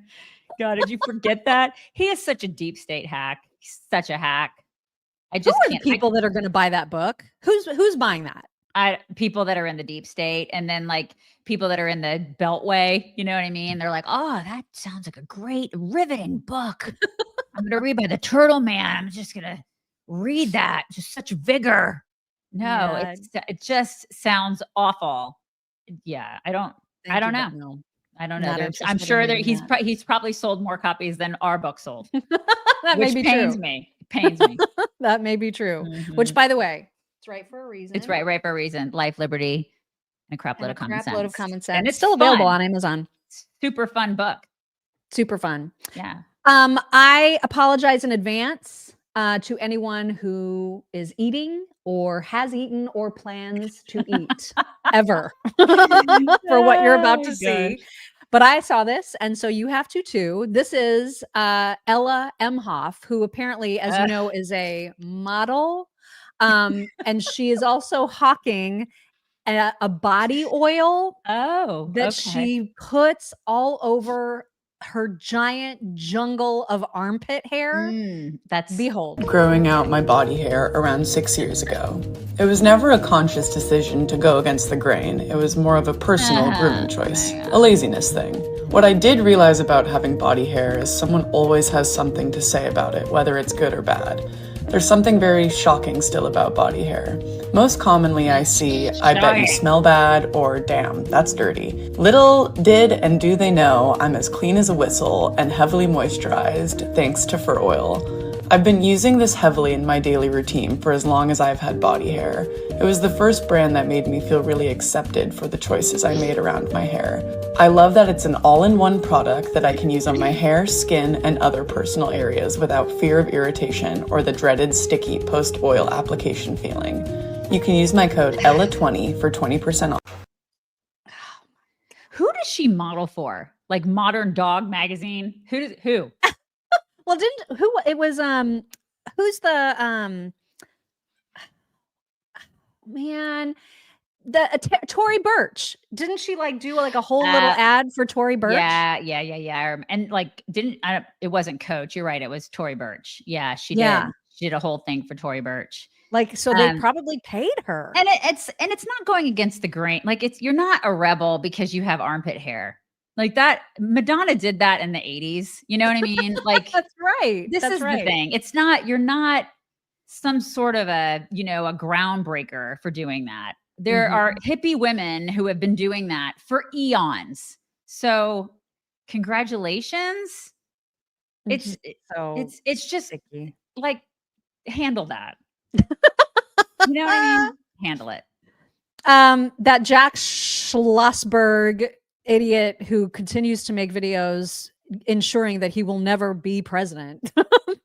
God, did you forget that? He is such a deep state hack. He's such a hack. I just Who are can't. the people that are going to buy that book? Who's buying that? People that are in the deep state, and then like people that are in the Beltway. You know what I mean? They're like, oh, that sounds like a great, riveting book. I'm going to read by the Turtle Man. I'm just going to read that. Just such vigor. No, Yeah. it just sounds awful. Yeah, I don't know. I don't know. Not I'm interested sure in that reading he's probably sold more copies than our book sold. That which may be pains true. me. It pains me. That may be true. Which, by the way, it's right for a reason. It's right for a reason. Life, liberty, and a crap load of common sense. Load of common sense. And it's still available fun. on Amazon. Super fun book. Super fun. Yeah. I apologize in advance to anyone who is eating or has eaten or plans to eat ever for what you're about to see. But I saw this, and so you have to too. This is Ella Emhoff, who apparently, as you know, is a model. And she is also hawking a body oil that she puts all over her giant jungle of armpit hair. Behold. Growing out my body hair around 6 years ago. It was never a conscious decision to go against the grain. It was more of a personal grooming choice, a laziness thing. What I did realize about having body hair is someone always has something to say about it, whether it's good or bad. There's something very shocking still about body hair. Most commonly I see, I bet you smell bad, or damn, that's dirty. Little did and do they know I'm as clean as a whistle and heavily moisturized thanks to fur oil. I've been using this heavily in my daily routine for as long as I've had body hair. It was the first brand that made me feel really accepted for the choices I made around my hair. I love that it's an all-in-one product that I can use on my hair, skin, and other personal areas without fear of irritation or the dreaded sticky post-oil application feeling. You can use my code ELLA20 for 20% off. Who does she model for? Like Modern Dog magazine? Who? Well, who's the Tory Burch? Didn't she like do like a whole little ad for Tory Burch? Yeah. And like, it wasn't Coach. You're right. It was Tory Burch. Yeah, she did. She did a whole thing for Tory Burch. Like, so they probably paid her. And it's not going against the grain. Like you're not a rebel because you have armpit hair. Like that, Madonna did that in the 80s. You know what I mean? Like that's right. This is the thing. You're not some sort of a groundbreaker for doing that. There are hippie women who have been doing that for eons. So congratulations. It's so it's just sticky. like handle that. You know what I mean? Handle it. That Jack Schlossberg idiot who continues to make videos ensuring that he will never be president.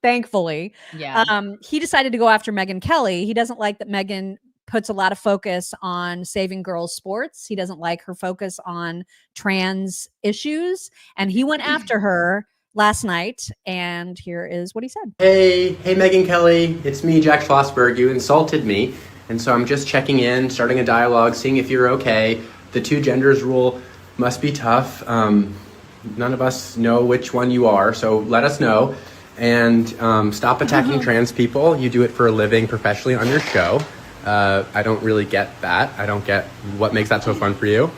Thankfully. Yeah. He decided to go after Megyn Kelly. He doesn't like that Megyn puts a lot of focus on saving girls sports. He doesn't like her focus on trans issues. And he went after her last night. And here is what he said. Hey, Megyn Kelly. It's me, Jack Schlossberg. You insulted me. And so I'm just checking in, starting a dialogue, seeing if you're okay. The two genders rule must be tough. None of us know which one you are, so let us know. And stop attacking trans people. You do it for a living professionally on your show. I don't really get that. I don't get what makes that so fun for you.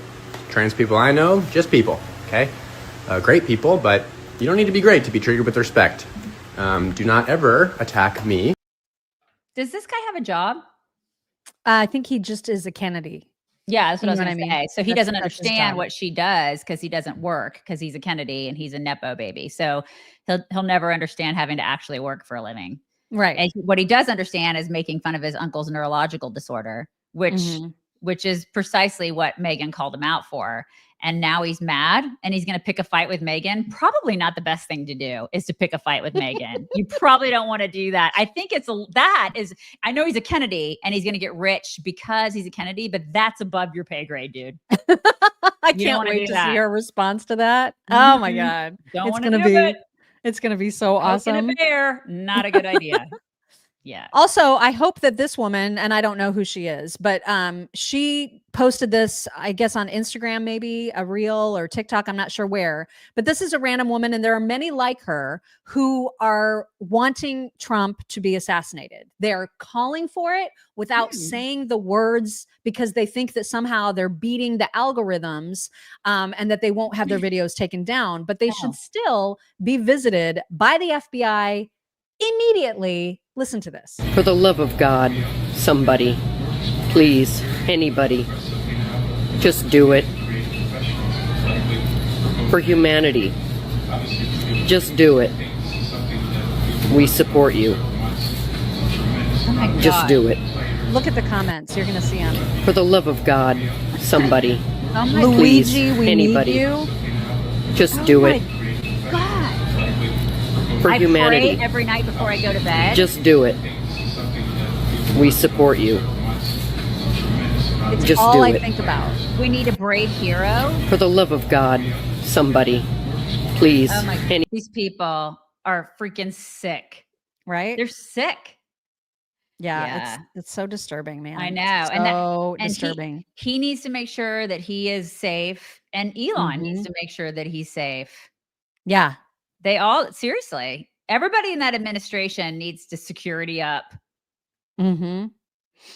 Trans people I know, just people, okay? Great people, but you don't need to be great to be treated with respect. Do not ever attack me. Does this guy have a job? I think he just is a Kennedy. Yeah, that's what I was You know going to what I mean? say. So he That's- doesn't that's his understand job. what she does because he doesn't work because he's a Kennedy and he's a Nepo baby. So he'll never understand having to actually work for a living. Right. And what he does understand is making fun of his uncle's neurological disorder, which is precisely what Megyn called him out for. And now he's mad and he's going to pick a fight with Megyn. Probably not the best thing to do is to pick a fight with Megyn. You probably don't want to do that. I think I know he's a Kennedy and he's going to get rich because he's a Kennedy, but that's above your pay grade, dude. I can't wait to see her response to that. Oh my God. Don't It's wanna gonna do be it. it's gonna be so Poking awesome. a bear, not a good idea. Yeah. Also, I hope that this woman, and I don't know who she is, but she posted this, I guess on Instagram, maybe a reel or TikTok, I'm not sure where, but this is a random woman. And there are many like her who are wanting Trump to be assassinated. They're calling for it without saying the words because they think that somehow they're beating the algorithms and that they won't have their videos taken down, but they should still be visited by the FBI immediately. Listen to this. For the love of God, somebody, please, anybody, just do it. For humanity, just do it. We support you. Oh my God. Just do it. Look at the comments. You're going to see them. For the love of God, somebody, Oh my please, Luigi, we anybody, need you. just do it. For I humanity, pray every night before I go to bed. just do it. We support you. It's Just all do I it. think about. We need a brave hero. For the love of God, somebody, please. Oh my, these people are freaking sick. Right? They're sick. Yeah. It's so disturbing, man. I know. So and disturbing. He needs to make sure that he is safe. And Elon needs to make sure that he's safe. Yeah. They all, seriously, everybody in that administration needs to security up. Mm-hmm.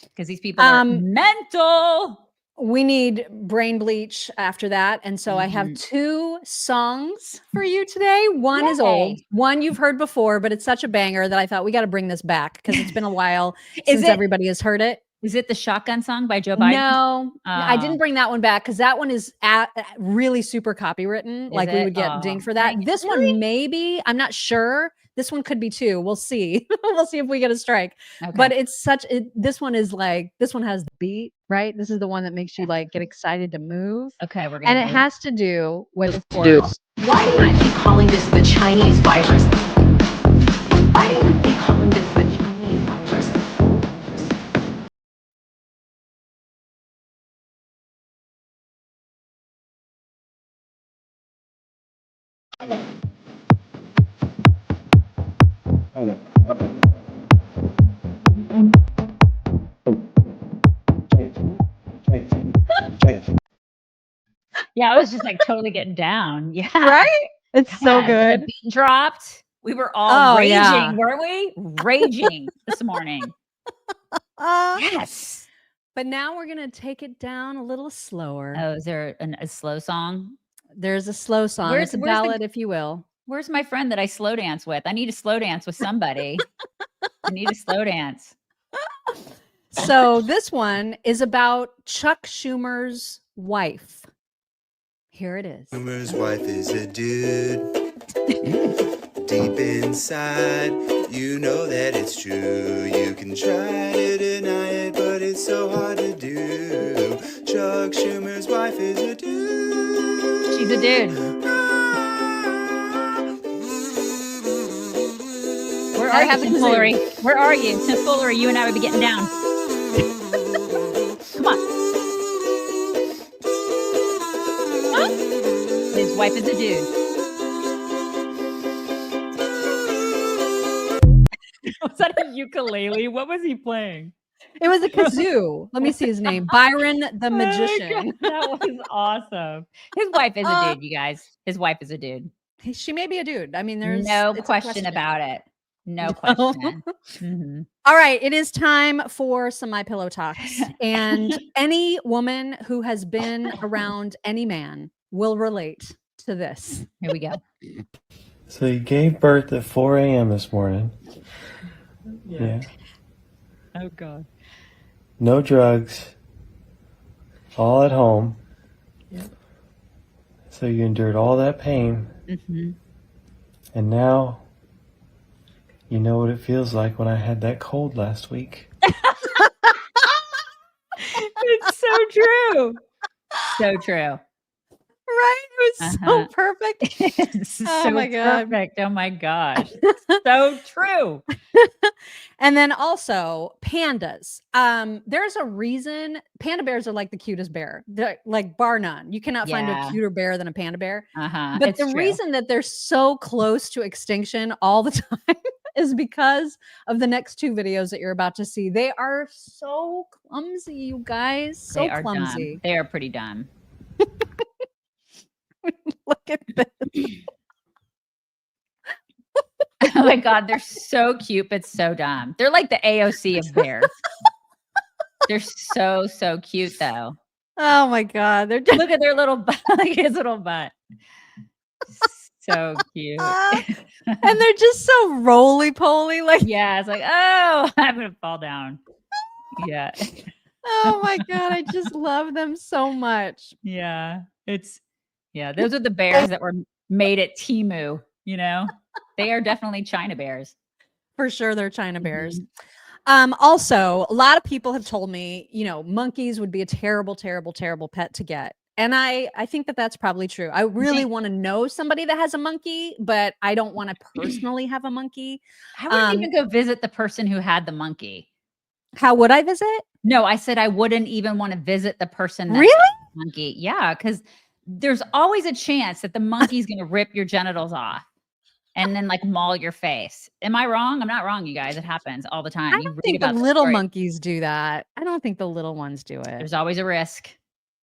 Because these people are mental. We need brain bleach after that. And so I have two songs for you today. One is old, one you've heard before, but it's such a banger that I thought we got to bring this back because it's been a while since everybody has heard it. Is it the Shotgun Song by Joe Biden? No, I didn't bring that one back because that one is really super copywritten. Like we would get dinged for that. This one, maybe, I'm not sure. This one could be too. We'll see. We'll see if we get a strike. Okay. But it's this one is like, this one has the beat, right? This is the one that makes you like get excited to move. Okay, we're And it has to do with, of course, Why do you keep calling this the Chinese virus? Why do you keep calling this the Chinese virus? Yeah, I was just like totally getting down. Yeah. Right? It's so The good. beat dropped. We were all raging, yeah. weren't we? Raging this morning. Yes. But now we're going to take it down a little slower. Oh, is there a slow song? There's a slow song. It's a ballad, if you will. Where's my friend that I slow dance with? I need a slow dance with somebody. I need a slow dance. So this one is about Chuck Schumer's wife. Here it is. Schumer's wife is a dude. deep inside, you know that it's true. You can try to deny it, but it's so hard to do. Chuck Schumer's wife is a dude. She's a dude. Where are you, Hillary? Where are you? Since Hillary, you and I would be getting down. Come on. Huh? His wife is a dude. Was that a ukulele? What was he playing? It was a kazoo. Let me see his name. Byron the Magician. That was awesome. His wife is a dude, you guys. His wife is a dude. She may be a dude. I mean, there's no it's a question about it. No question. Mm-hmm. All right, it is time for some My Pillow talks. And any woman who has been around any man will relate to this. Here we go. So you gave birth at 4 a.m. this morning. Yeah. Oh, God. No drugs. All at home. Yep. So you endured all that pain. Mm-hmm. And now you know what it feels like when I had that cold last week. It's so true. So true. Right? It was so perfect. It's Oh so my God. perfect. Oh my gosh. So true. And then also pandas. There's a reason panda bears are like the cutest bear. They're like bar none. You cannot find a Yeah. cuter bear than a panda bear. Uh-huh. But It's the true. reason that they're so close to extinction all the time is because of the next two videos that you're about to see. They are so clumsy, you guys. So They are clumsy. dumb. They are pretty dumb. Look at this. Oh my God, they're so cute, but so dumb. They're like the AOC of bears. They're so cute, though. Oh my God. They're just Look at their little butt. Look at his little butt. So cute. and they're just so roly-poly. Like, Yeah, it's like, oh, I'm gonna fall down. Yeah. oh my God, I just love them so much. Yeah. Those are the bears that were made at Temu, you know? They are definitely China bears. For sure, they're China bears. Also, a lot of people have told me, monkeys would be a terrible, terrible, terrible pet to get. And I think that that's probably true. I really want to know somebody that has a monkey, but I don't want to personally have a monkey. I wouldn't even go visit the person who had the monkey. How would I visit? No, I said I wouldn't even want to visit the person that Really? had the monkey. Yeah, because there's always a chance that the monkey's going to rip your genitals off and then like maul your face. Am I wrong? I'm not wrong, you guys. It happens all the time. I don't think the little monkeys do that. I don't think the little ones do it. There's always a risk.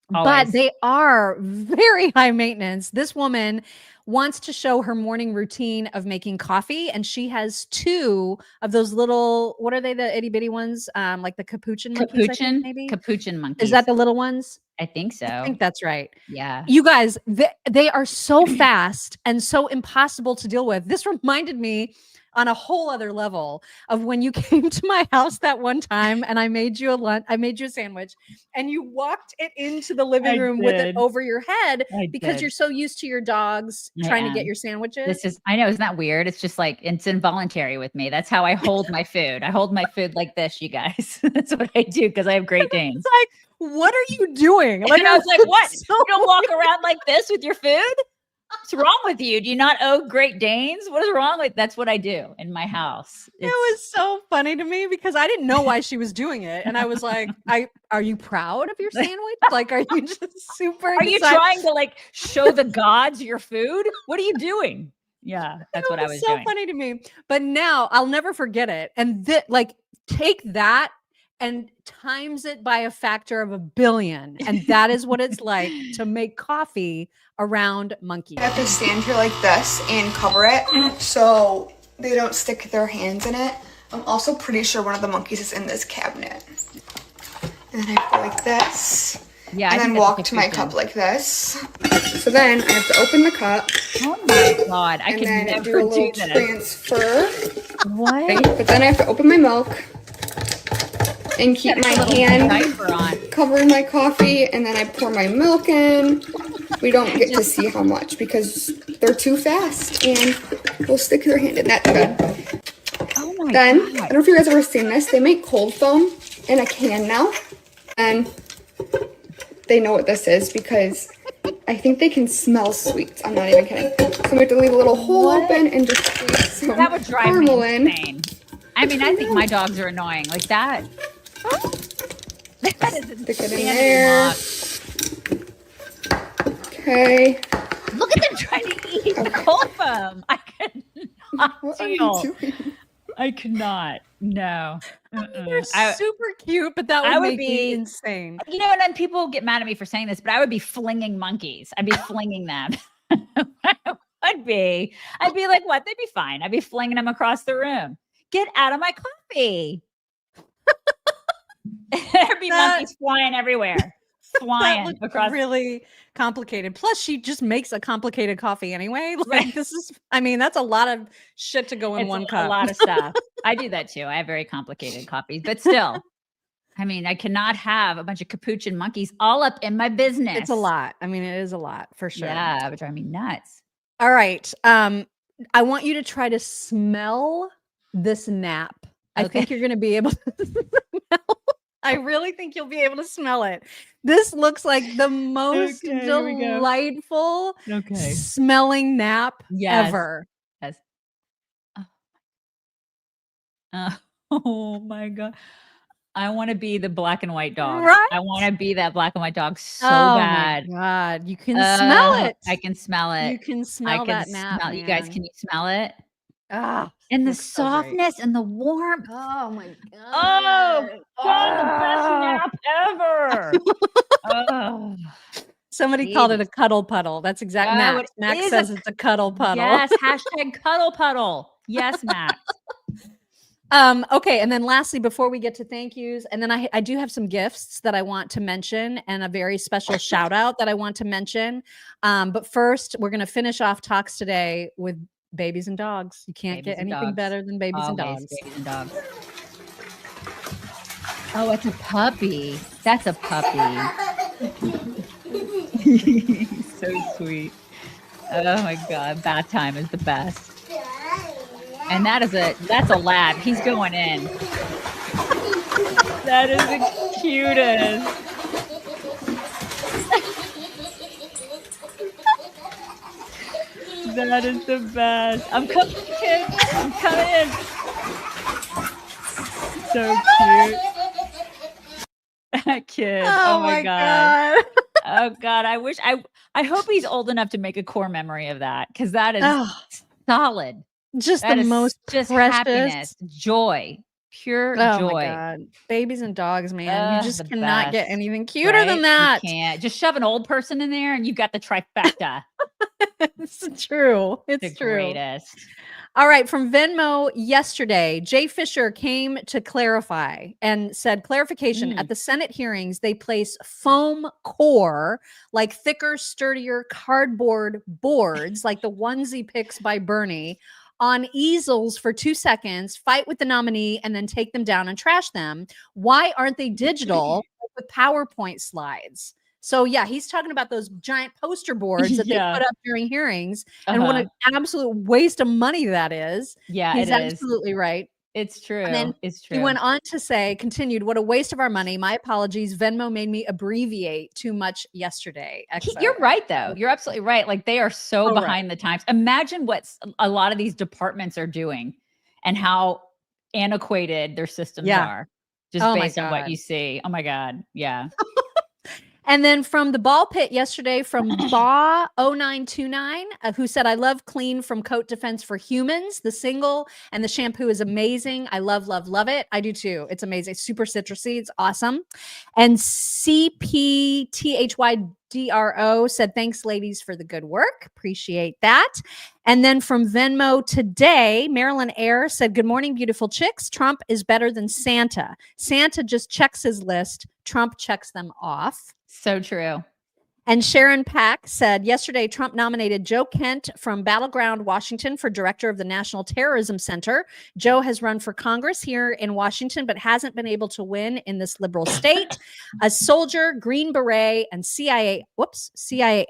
But Always. they are very high maintenance. This woman wants to show her morning routine of making coffee, and she has two of those little, what are they, the itty bitty ones? Like the capuchin monkeys, I think, maybe? Capuchin monkeys. Is that the little ones? I think so. I think that's right. Yeah. You guys, they are so fast and so impossible to deal with. This reminded me on a whole other level of when you came to my house that one time and I made you a sandwich and you walked it into the living room with it over your head because you're so used to your dogs trying to get your sandwiches. I know, isn't that weird? It's just like, it's involuntary with me. That's how I hold my food. I hold my food like this, you guys. That's what I do because I have Great Danes. It's like, what are you doing? Like, I was like, what? You don't walk around like this with your food? What's wrong with you? Do you not own Great Danes? What is wrong with? That's what I do in my house. It was so funny to me because I didn't know why she was doing it, and I was like, "Are you proud of your sandwich? Like, are you just super? Are you trying to like show the gods your food? What are you doing?" Yeah, that's what I was doing. So funny to me. But now I'll never forget it. And take that and times it by a factor of 1 billion. And that is what it's like to make coffee around monkeys. I have to stand here like this and cover it so they don't stick their hands in it. I'm also pretty sure one of the monkeys is in this cabinet. And then I have to go like this. Yeah. And then walk to my cup like this. So then I have to open the cup. Oh my God. I and can then never do a little do this. transfer. What? But then I have to open my milk and keep my hand covering my coffee, and then I pour my milk in, we don't get to see how much because they're too fast and we'll stick their hand in that good. Oh my Then, God. I don't know if you guys have ever seen this. They make cold foam in a can now. And they know what this is because I think they can smell sweets. I'm not even kidding. So we have to leave a little hole open and just squeeze some That would drive caramel me in. insane. I mean, I think my dogs are annoying. Like that. That is Stick it in insanity, there. Mom. Okay. Look at them trying to eat the cold foam. I could not deal. I could not. No. They're super cute, but that would make me insane. You know, and then people get mad at me for saying this, but I would be flinging monkeys. I'd be flinging them. I'd be like, what? They'd be fine. I'd be flinging them across the room. Get out of my coffee. There'd be monkeys flying everywhere. Flying across. Really complicated. Plus, she just makes a complicated coffee anyway. Like this is, I mean, that's a lot of shit to go in one cup. A lot of stuff. I do that too. I have very complicated coffees, but still, I mean, I cannot have a bunch of capuchin monkeys all up in my business. It's a lot. I mean, it is a lot for sure. Yeah, it would drive me nuts. All right. I want you to try to smell this nap. I think you're going to be able to smell. I really think you'll be able to smell it. This looks like the most delightful smelling nap ever. Yes. Oh my God. I want to be the black and white dog. Right? I want to be that black and white dog so Oh bad. my God. You can smell it. I can smell it. You can smell that nap. You guys, can you smell it? Ah, and the softness and the warmth. Oh my God. Oh, God, the best nap ever. Somebody called it a cuddle puddle. That's exactly Max. Max says it's a cuddle puddle. Yes, hashtag cuddle puddle. Yes, Max. Okay, and then lastly, before we get to thank yous, and then I do have some gifts that I want to mention and a very special shout out that I want to mention. But first, we're going to finish off talks today with babies and dogs. You can't get anything better than babies and dogs. Babies and dogs. Oh, it's a puppy. That's a puppy. So sweet. Oh my God, bath time is the best. And that's a lab. He's going in. That is the cutest. That is the best. I'm coming, kid. I'm coming in. So cute. That kid. Oh my God. Oh God. I hope he's old enough to make a core memory of that, because that is solid. Just that the most just precious happiness, joy, pure joy. Oh my God. Babies and dogs, man. You just cannot get anything cuter right? than that. You can't. Just shove an old person in there and you've got the trifecta. It's true. It's the true. Greatest. All right. From Venmo yesterday, Jay Fisher came to clarify and said, clarification, at the Senate hearings, they place foam core, like thicker, sturdier cardboard boards, like the onesie pics by Bernie, on easels for 2 seconds, fight with the nominee, and then take them down and trash them. Why aren't they digital with PowerPoint slides? So yeah, he's talking about those giant poster boards that they put up during hearings, and what an absolute waste of money that is. Yeah, he's absolutely right. It's true. And then it's true. He went on to say, continued, what a waste of our money. My apologies. Venmo made me abbreviate too much yesterday. You're right, though. You're absolutely right. Like, they are so behind the times. Imagine what a lot of these departments are doing and how antiquated their systems are, just based on what you see. Oh my God. Yeah. And then from the ball pit yesterday, from Baw0929, who said, I love Clean from Coat Defense for Humans. The single and the shampoo is amazing. I love, love, love it. I do too. It's amazing. Super citrusy. It's awesome. And CPTHYDRO said, thanks, ladies, for the good work. Appreciate that. And then from Venmo today, Marilyn Air said, good morning, beautiful chicks. Trump is better than Santa. Santa just checks his list. Trump checks them off. So true. And Sharon Pack said, yesterday, Trump nominated Joe Kent from Battleground, Washington for director of the National Terrorism Center. Joe has run for Congress here in Washington, but hasn't been able to win in this liberal state. A soldier, Green Beret, and CIA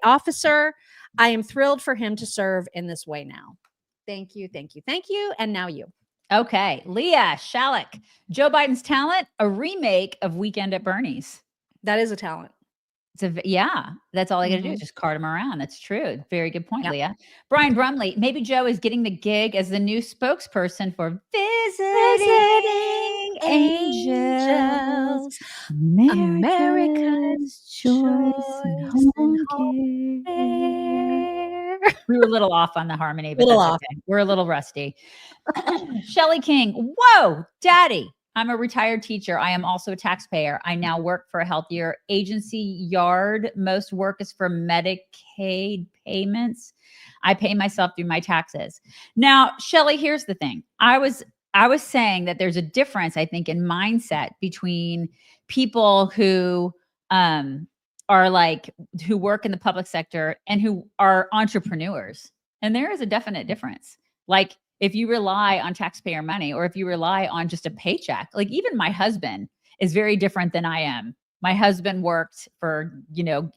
officer. I am thrilled for him to serve in this way now. Thank you, thank you, thank you. And now you. Okay. Leah Shallak. Joe Biden's talent, a remake of Weekend at Bernie's. That is a talent. Yeah, that's all I got to do is just cart him around. That's true. Very good point, Leah. Brian Brumley, maybe Joe is getting the gig as the new spokesperson for Visiting Angels. America's choice in home care. We were a little off on the harmony, but that's okay. We're a little rusty. Shelly King, whoa, daddy. I'm a retired teacher. I am also a taxpayer. I now work for a healthier agency yard. Most work is for Medicaid payments. I pay myself through my taxes. Now, Shelly, here's the thing. I was saying that there's a difference, I think, in mindset between people who are like, who work in the public sector and who are entrepreneurs. And there is a definite difference. Like, if you rely on taxpayer money or if you rely on just a paycheck, like even my husband is very different than I am. My husband worked for,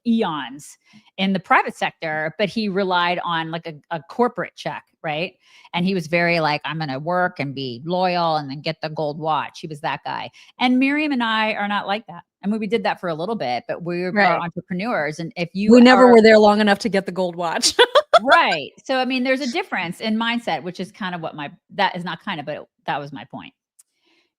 eons in the private sector, but he relied on like a corporate check, right? And he was very like, I'm going to work and be loyal and then get the gold watch. He was that guy. And Miriam and I are not like that. I mean, we did that for a little bit, but we are entrepreneurs. And if you we never were there long enough to get the gold watch. Right. So, I mean, there's a difference in mindset, which is kind of what that was my point.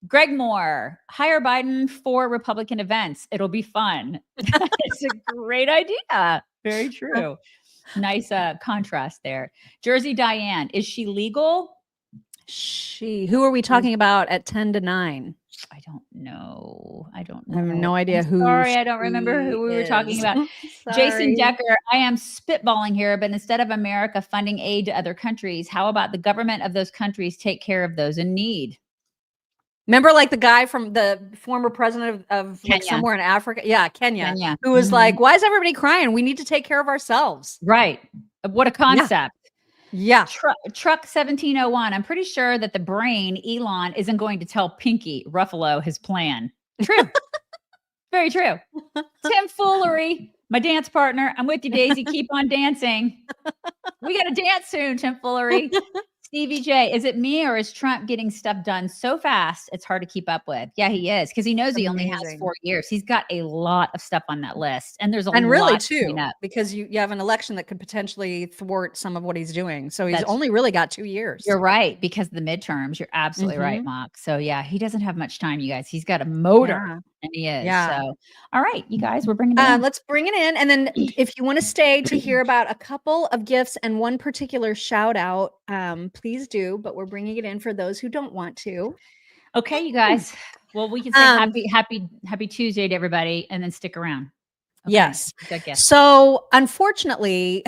Greg Moore, hire Biden for Republican events. It'll be fun. It's a great idea. Very true. Nice contrast there. Jersey Diane, is she legal? Who are we talking about at 10 to 9? I don't know. I have no idea who. Sorry, I don't remember who we were talking about. Jason Decker, I am spitballing here, but instead of America funding aid to other countries, how about the government of those countries take care of those in need? Remember, like the guy from the former president of like somewhere in Africa? Yeah, Kenya. Who was like, why is everybody crying? We need to take care of ourselves. Right. What a concept. Yeah. Truck 1701. I'm pretty sure that the brain, Elon, isn't going to tell Pinky Ruffalo his plan. True. Very true. Tim Foolery, my dance partner. I'm with you, Daisy. Keep on dancing. We got to dance soon, Tim Foolery. Stevie J, is it me or is Trump getting stuff done so fast it's hard to keep up with? Yeah, he is, because he knows he only has 4 years. He's got a lot of stuff on that list, and there's a lot really to clean up. Because you have an election that could potentially thwart some of what he's doing. So he's only really got 2 years. You're right, because the midterms. You're absolutely right, Mock. So yeah, he doesn't have much time, you guys. He's got a motor. And he is. Yeah. So, all right, you guys, we're bringing it in. Let's bring it in. And then if you want to stay to hear about a couple of gifts and one particular shout out, please do. But we're bringing it in for those who don't want to. Okay, you guys. Well, we can say happy Tuesday to everybody and then stick around. Okay. Yes. So unfortunately,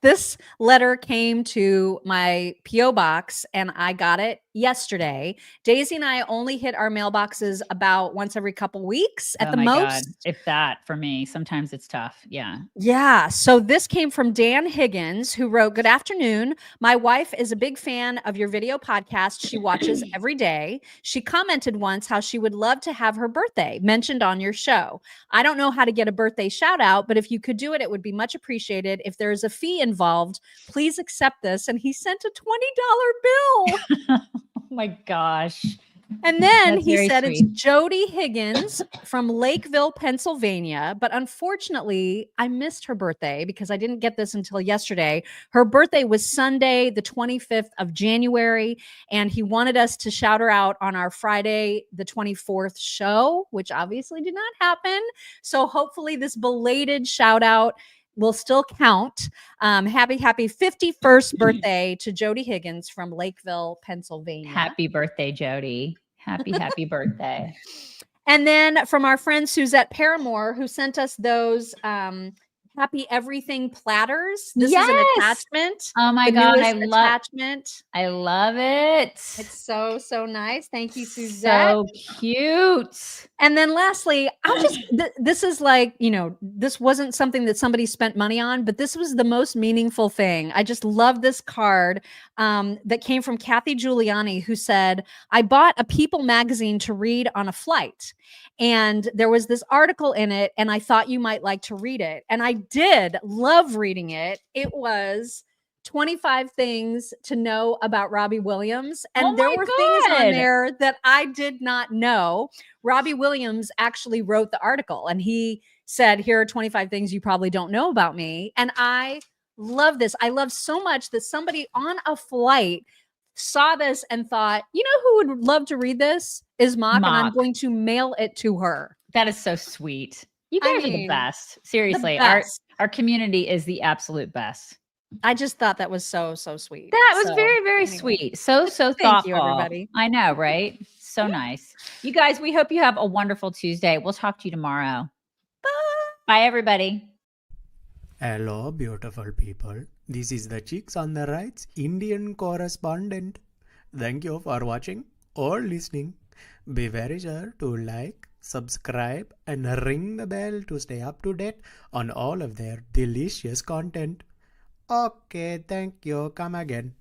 this letter came to my P.O. box and I got it yesterday. Daisy and I only hit our mailboxes about once every couple weeks at the most. God. If that, for me, sometimes it's tough. Yeah. Yeah. So this came from Dan Higgins, who wrote, "Good afternoon. My wife is a big fan of your video podcast. She watches every day. She commented once how she would love to have her birthday mentioned on your show. I don't know how to get a birthday shout out, but if you could do it, it would be much appreciated. If there is a fee involved, please accept this." And he sent a $20 bill. Oh my gosh. And then he said it's Jody Higgins from Lakeville, Pennsylvania. But unfortunately, I missed her birthday because I didn't get this until yesterday. Her birthday was Sunday, the 25th of January. And he wanted us to shout her out on our Friday, the 24th show, which obviously did not happen. So hopefully this belated shout out will still count. Happy 51st birthday to Jody Higgins from Lakeville, Pennsylvania. Happy birthday, Jody. Happy birthday. And then from our friend Suzette Paramore, who sent us those Happy Everything platters. This is an attachment. Oh my The God. newest attachment. I love it. It's so nice. Thank you, Suzette. So cute. And then lastly, I'll just, this is like, this wasn't something that somebody spent money on, but this was the most meaningful thing. I just love this card that came from Kathy Giuliani, who said, I bought a People magazine to read on a flight. And there was this article in it, and I thought you might like to read it. And I did love reading it. It was 25 things to know about Robbie Williams. And there were things on there that I did not know. Robbie Williams actually wrote the article, and he said, here are 25 things you probably don't know about me. And I love this. I love so much that somebody on a flight saw this and thought, who would love to read this is Mock, and I'm going to mail it to her. That is so sweet. You guys are the best. Seriously, our community is the absolute best. I just thought that was so sweet. That was very, very sweet. So thoughtful. Thank you, everybody. I know, right? So nice. You guys, we hope you have a wonderful Tuesday. We'll talk to you tomorrow. Bye. Bye, everybody. Hello, beautiful people. This is the Chicks on the Right's Indian correspondent. Thank you for watching or listening. Be very sure to like, subscribe, and ring the bell to stay up to date on all of their delicious content. Okay, thank you. Come again.